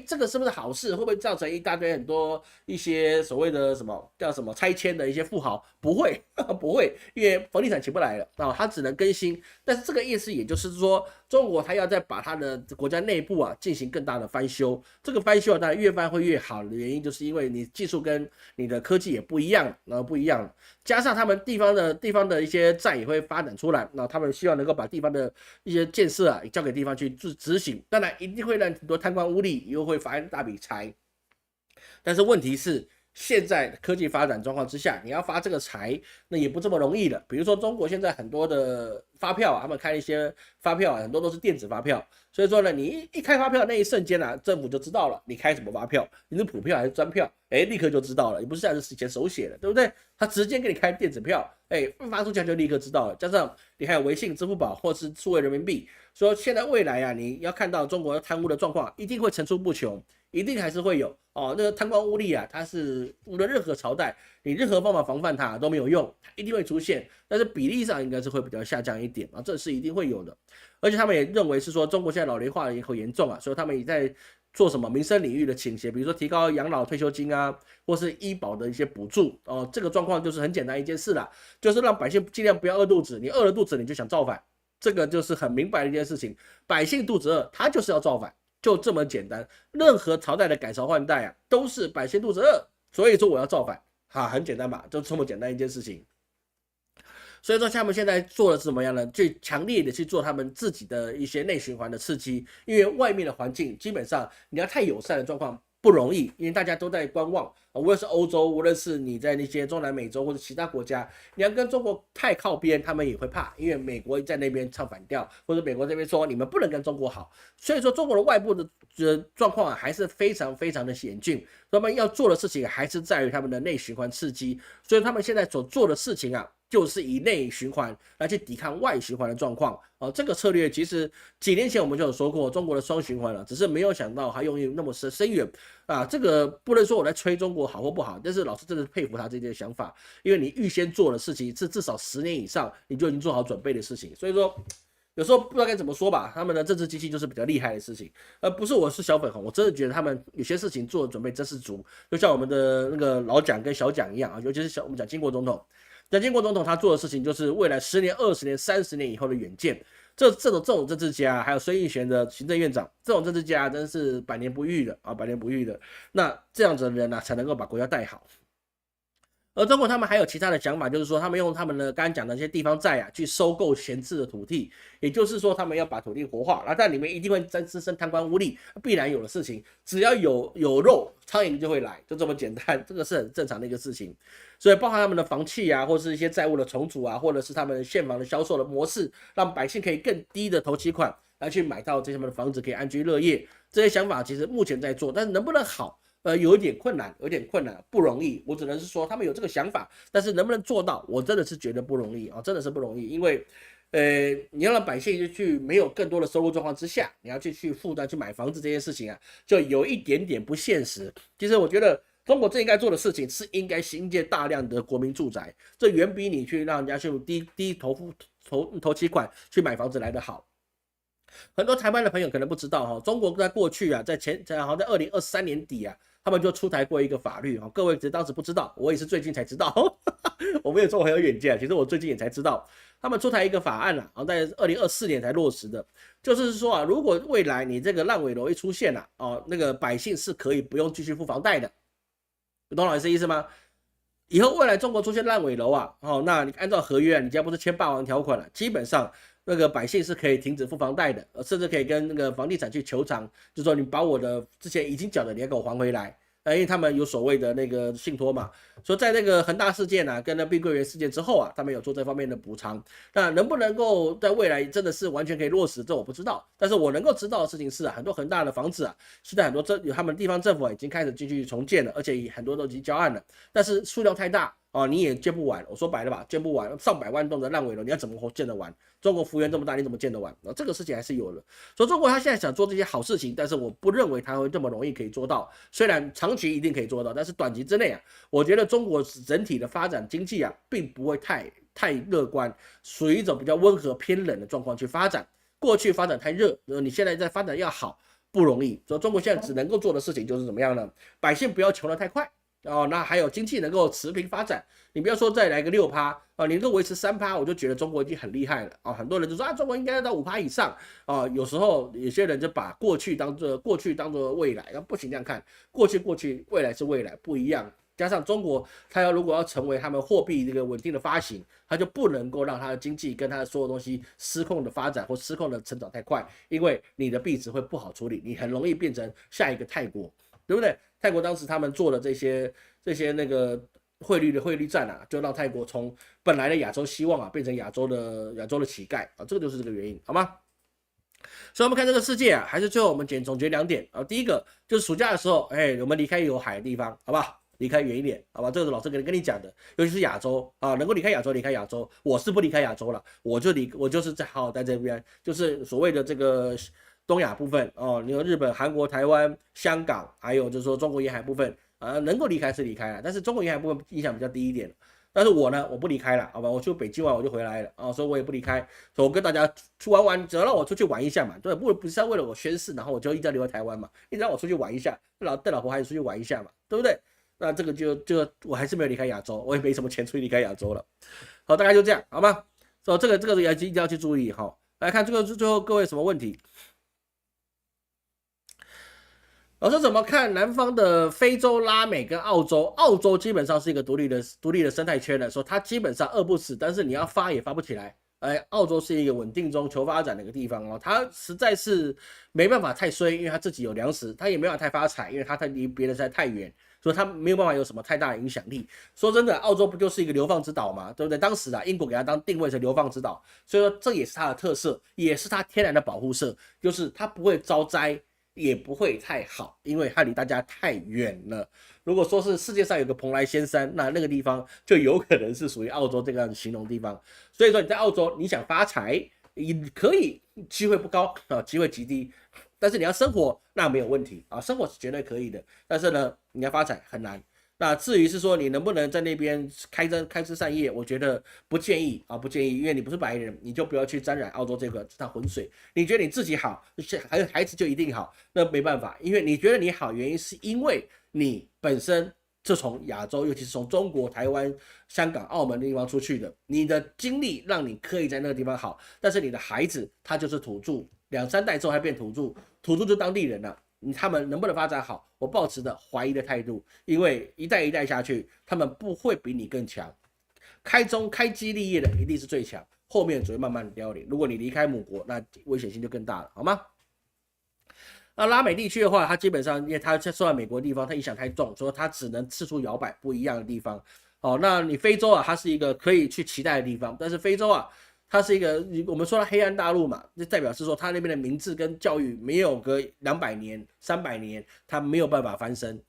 这个是不是好事？会不会造成一大堆很多一些所谓的什么叫什么拆迁的一些富豪？不会，不会，因为房地产起不来了啊，它只能更新。但是这个意思也就是说，中国它要再把它的国家内部啊进行更大的翻修。这个翻修啊，当然越翻会越好的原因，就是因为你技术跟你的科技也不一样，不一样，加上他们地方的一些债也会发展出来，那他们希望能够把地方的一些建设啊交给地方去执行，当然一定会让很多贪官污吏又会发一大笔财。但是问题是，现在科技发展状况之下，你要发这个财，那也不这么容易了。比如说中国现在很多的发票啊，他们开一些发票啊，很多都是电子发票，所以说呢，你一开发票那一瞬间啊，政府就知道了你开什么发票，你是普票还是专票，立刻就知道了，你不是像是以前手写的，对不对？他直接给你开电子票，发出去就立刻知道了。加上你还有微信、支付宝或是数位人民币，所以现在未来啊，你要看到中国贪污的状况，一定会层出不穷。一定还是会有哦，那个贪官污吏啊，它是无论任何朝代，你任何方法防范它都没有用，它一定会出现，但是比例上应该是会比较下降一点啊，这是一定会有的。而且他们也认为是说，中国现在老龄化也很严重啊，所以他们也在做什么民生领域的倾斜，比如说提高养老退休金啊，或是医保的一些补助哦。这个状况就是很简单一件事啦，就是让百姓尽量不要饿肚子，你饿了肚子你就想造反，这个就是很明白的一件事情，百姓肚子饿，他就是要造反。就这么简单，任何朝代的改朝换代啊，都是百姓肚子饿，所以说我要造反，很简单吧，就这么简单一件事情。所以说他们现在做的是怎么样呢？最强烈的去做他们自己的一些内循环的刺激，因为外面的环境基本上你要太友善的状况不容易，因为大家都在观望，无论是欧洲，无论是你在那些中南美洲或者其他国家，你要跟中国太靠边，他们也会怕，因为美国在那边唱反调，或者美国这边说你们不能跟中国好，所以说中国的外部的状况还是非常非常的严峻，他们要做的事情还是在于他们的内循环刺激，所以他们现在所做的事情啊，就是以内循环来去抵抗外循环的状况。这个策略其实几年前我们就有说过，中国的双循环了，只是没有想到它用意那么深远啊。这个不能说我在吹中国好或不好，但是老师真的是佩服他这些想法，因为你预先做的事情是至少10年以上你就已经做好准备的事情，所以说有时候不知道该怎么说吧，他们的政治机器就是比较厉害的事情，不是我是小粉红，我真的觉得他们有些事情做的准备真是足，就像我们的那个老蒋跟小蒋一样啊，尤其是我们讲经国总统。蒋经国总统他做的事情就是未来10年、20年、30年以后的远见。这种政治家，还有孙运璇的行政院长，这种政治家真是百年不遇的啊，百年不遇的。那这样子的人呢，才能够把国家带好。而中国他们还有其他的想法，就是说他们用他们的刚刚讲的那些地方债啊，去收购闲置的土地，也就是说他们要把土地活化，然后在里面一定会滋生贪官污吏，必然有的事情，只要有肉，苍蝇就会来，就这么简单，这个是很正常的一个事情。所以包含他们的房契啊，或是一些债务的重组啊，或者是他们现房的销售的模式，让百姓可以更低的头期款来去买到这些的房子，可以安居乐业。这些想法其实目前在做，但是能不能好？有一点困难，不容易。我只能是说他们有这个想法，但是能不能做到，我真的是觉得不容易啊，真的是不容易。因为，你要让百姓去没有更多的收入状况之下，你要去负担去买房子这件事情啊，就有一点点不现实。其实我觉得中国最应该做的事情是应该新建大量的国民住宅，这远比你去让人家去低头期款去买房子来得好。很多台湾的朋友可能不知道哈，中国在过去啊，好像在2023年底啊，他们就出台过一个法律哈，各位当时不知道，我也是最近才知道，我没有说我很有远见，其实我最近也才知道，他们出台一个法案啊，在2024年才落实的，就是说啊，如果未来你这个烂尾楼一出现了哦，那个百姓是可以不用继续付房贷的，你懂老师意思吗？以后未来中国出现烂尾楼啊，那你按照合约啊，你家不是签霸王条款了，基本上那个百姓是可以停止付房贷的，甚至可以跟那个房地产去求偿，就说你把我的之前已经缴的你要给我还回来。因为他们有所谓的那个信托嘛，所以在那个恒大事件啊，跟那碧桂园事件之后啊，他们有做这方面的补偿。那能不能够在未来真的是完全可以落实，这我不知道。但是我能够知道的事情是啊，很多恒大的房子啊，现在很多他们地方政府已经开始进去重建了，而且很多都已经交案了，但是数量太大，哦，你也建不完。我说白了吧，建不完，上百万栋的烂尾楼，你要怎么建得完？中国幅员这么大，你怎么建得完？这个事情还是有的。所以中国他现在想做这些好事情，但是我不认为他会这么容易可以做到。虽然长期一定可以做到，但是短期之内啊，我觉得中国整体的发展经济啊，并不会太乐观，属于一种比较温和偏冷的状况去发展。过去发展太热，你现在在发展要好不容易。所以中国现在只能够做的事情就是怎么样呢？百姓不要穷得太快。哦，那还有经济能够持平发展，你不要说再来个6%啊，你能够维持3%，我就觉得中国已经很厉害了啊。很多人就说啊，中国应该要到5%以上啊。有时候有些人就把过去当做未来，不行这样看，过去，未来是未来，不一样。加上中国，它如果要成为他们货币这个稳定的发行，它就不能够让它的经济跟它的所有东西失控的发展或失控的成长太快，因为你的币值会不好处理，你很容易变成下一个泰国，对不对？泰国当时他们做的这些那个汇率战啊，就让泰国从本来的亚洲希望啊，变成亚洲的乞丐啊，这个就是这个原因，好吗？所以我们看这个世界啊，还是最后我们总结2点啊。第一个就是暑假的时候，我们离开有海的地方，好不好？离开远一点，好吧？这个是老师跟你讲的，尤其是亚洲啊，能够离开亚洲，我是不离开亚洲了，我就是在好好在这边，就是所谓的这个东亚部分哦，你说日本、韩国、台湾、香港，还有就是说中国沿海部分啊，能够离开是离开了，但是中国沿海部分影响比较低一点。但是我呢，我不离开了，好吧？我去北京玩我就回来了啊，所以我也不离开。所以我跟大家去玩，只要让我出去玩一下嘛，对，不是为了我宣誓，然后我就一直留在台湾嘛，一直让我出去玩一下，带老婆孩子出去玩一下嘛，对不对？那这个就我还是没有离开亚洲，我也没什么钱出去离开亚洲了。好，大概就这样，好吗？所以这个也一定要去注意哈。来看这个最后各位什么问题？老师怎么看南方的非洲、拉美跟澳洲？澳洲基本上是一个独立的生态圈的，说它基本上饿不死，但是你要发也发不起来。澳洲是一个稳定中求发展的一个地方哦，它实在是没办法太衰，因为它自己有粮食，它也没办法太发财，因为它离别人实在太远，所以它没有办法有什么太大的影响力。说真的，澳洲不就是一个流放之岛嘛，对不对？当时啊，英国给它当定位成流放之岛，所以说这也是它的特色，也是它天然的保护色，就是它不会遭灾。也不会太好，因为它离大家太远了。如果说是世界上有个蓬莱仙山，那个地方就有可能是属于澳洲这个样的形容地方。所以说你在澳洲，你想发财也可以，机会不高啊，机会极低。但是你要生活，那没有问题啊，生活是绝对可以的。但是呢，你要发财很难。那至于是说你能不能在那边开枝散叶，我觉得不建议啊，不建议，因为你不是白人，你就不要去沾染澳洲这趟浑水。你觉得你自己好，孩子就一定好，那没办法，因为你觉得你好，原因是因为你本身就从亚洲，尤其是从中国、台湾、香港、澳门的地方出去的，你的经历让你可以在那个地方好，但是你的孩子他就是土著，2、3代之后还变土著，土著就当地人了。他们能不能发展好？我抱持的怀疑的态度，因为一代一代下去，他们不会比你更强。开基立业的一定是最强，后面只会慢慢凋零。如果你离开母国，那危险性就更大了，好吗？那拉美地区的话，它基本上因为它受到美国的地方，它影响太重，所以它只能四处摇摆不一样的地方。哦，那你非洲啊，它是一个可以去期待的地方，但是非洲啊。它是一个，我们说它黑暗大陆嘛，就代表是说它那边的民智跟教育没有个200年、300年，它没有办法翻身。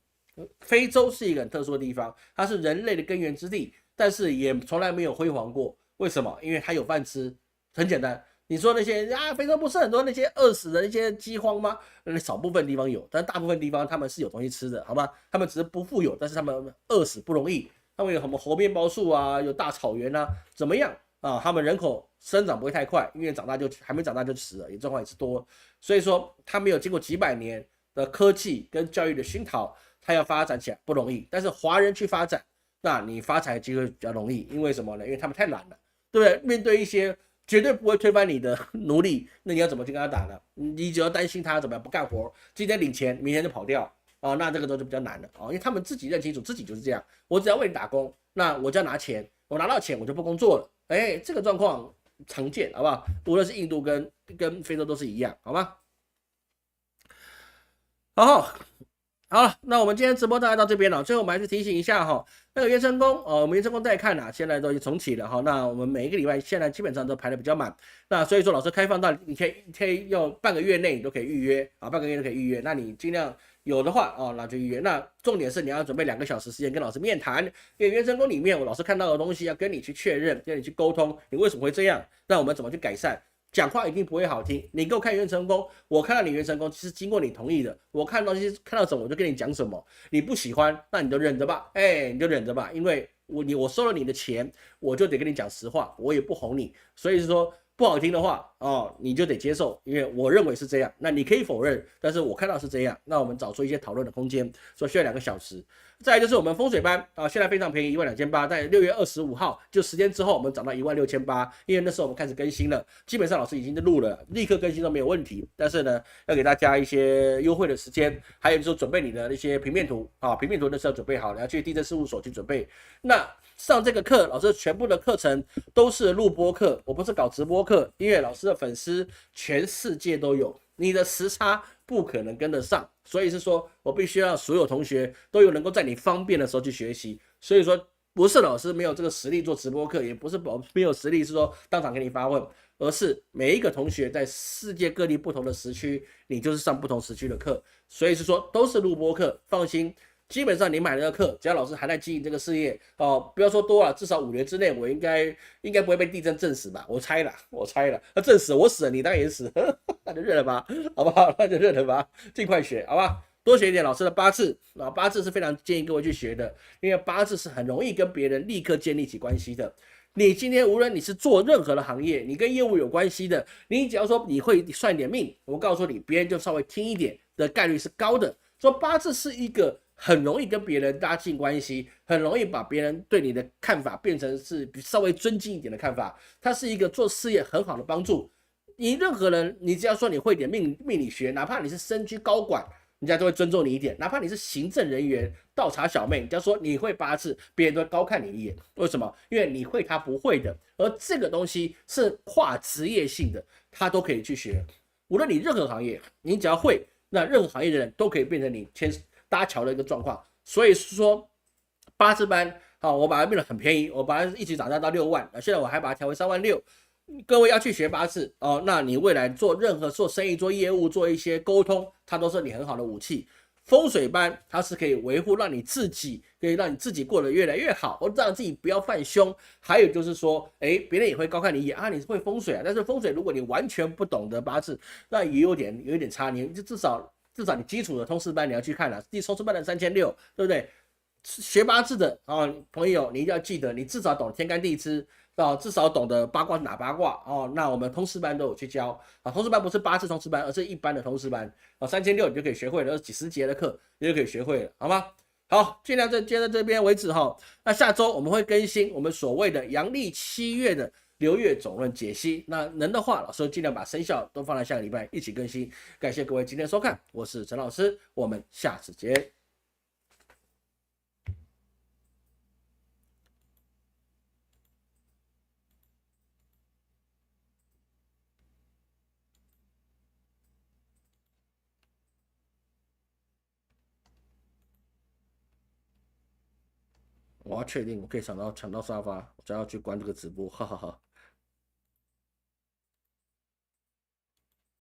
非洲是一个很特殊的地方，它是人类的根源之地，但是也从来没有辉煌过。为什么？因为它有饭吃。很简单，你说那些啊，非洲不是很多那些饿死的那些饥荒吗？少部分地方有，但大部分地方他们是有东西吃的，好吗？他们只是不富有，但是他们饿死不容易。他们有什么猴面包树啊，有大草原啊，怎么样？啊，他们人口生长不会太快，因为还没长大就死了，也状况也是多，所以说他没有经过几百年的科技跟教育的熏陶，他要发展起来不容易。但是华人去发展，那你发财机会比较容易，因为什么呢？因为他们太懒了，对不对？面对一些绝对不会推翻你的奴隶，那你要怎么去跟他打呢？你只要担心他怎么样不干活，今天领钱，明天就跑掉啊，那这个都是比较难的啊，因为他们自己认清楚自己就是这样，我只要为你打工，那我就要拿钱，我拿到钱我就不工作了。这个状况常见，好不好？无论是印度跟非洲都是一样，好吗？然后好了，那我们今天直播大概到这边了。最后我们还是提醒一下哈，那个元成功我们元成功再看现在都已经重启了哈。那我们每一个礼拜现在基本上都排的比较满，那所以说老师开放到你可以用半个月内你都可以预约啊，半个月都可以预约。那你尽量有的话那就预约。那重点是你要准备2个小时时间跟老师面谈，因为元成功里面我老师看到的东西要跟你去确认，跟你去沟通，你为什么会这样？那我们怎么去改善？讲话一定不会好听。你给我看元成功，我看到你元成功是经过你同意的，我看到看到什么我就跟你讲什么。你不喜欢，那你就忍着吧，你就忍着吧，因为我收了你的钱，我就得跟你讲实话，我也不哄你。所以是说不好听的话你就得接受，因为我认为是这样。那你可以否认，但是我看到是这样，那我们找出一些讨论的空间，所以需要2个小时。再来就是我们风水班现在非常便宜，12800，在6月25号就10天之后，我们涨到16800，因为那时候我们开始更新了，基本上老师已经录了，立刻更新都没有问题。但是呢，要给大家一些优惠的时间，还有就是准备你的一些平面图平面图那时候准备好，你要去地震事务所去准备。那上这个课，老师全部的课程都是录播课，我不是搞直播课，因为老师的粉丝全世界都有，你的时差不可能跟得上，所以是说我必须让所有同学都有能够在你方便的时候去学习。所以说不是老师没有这个实力做直播课，也不是没有实力是说当场给你发问，而是每一个同学在世界各地不同的时区，你就是上不同时区的课，所以是说都是录播课，放心。基本上你买了个课，只要老师还在经营这个事业不要说多了，至少5年之内我应该不会被地震震死吧？我猜了，那震死我死了，你当然也死，那就认了吧，好不好？那就认了吧，尽快学，好吧？多学一点老师的八字八字是非常建议各位去学的，因为八字是很容易跟别人立刻建立起关系的。你今天无论你是做任何的行业，你跟业务有关系的，你只要说你会算点命，我告诉你，别人就稍微听一点的概率是高的。说八字是一个很容易跟别人拉近关系，很容易把别人对你的看法变成是稍微尊敬一点的看法，它是一个做事业很好的帮助。你任何人，你只要说你会点命理学，哪怕你是身居高管，人家都会尊重你一点；哪怕你是行政人员、倒茶小妹，人家说你会八字，别人都会高看你一眼。为什么？因为你会他不会的，而这个东西是跨职业性的，他都可以去学。无论你任何行业，你只要会，那任何行业的人都可以变成你搭桥的一个状况。所以说，八字班我把它变得很便宜，我把它一起涨价到6万，现在我还把它调为36000。各位要去学八字那你未来做任何做生意、做业务、做一些沟通，它都是你很好的武器。风水班它是可以维护，让你自己过得越来越好，或让自己不要犯凶。还有就是说，别人也会高看你一眼你是会风水但是风水如果你完全不懂得八字，那也有点差。你就至少你基础的通识班你要去看了，通识班的3600，对不对？学八字的朋友，你一定要记得，你至少懂天干地支至少懂得八卦是哪八卦那我们通识班都有去教通识班不是八字通识班，而是一般的通识班3600你就可以学会了，几十节的课你就可以学会了，好吗？好，尽量接到这边为止那下周我们会更新我们所谓的阳历7月的流月总论解析。那能的话，老师尽量把生肖都放在下个礼拜一起更新。感谢各位今天收看，我是陈老师，我们下次见。我要确定我可以抢到沙发，我才要去关这个直播，哈哈哈。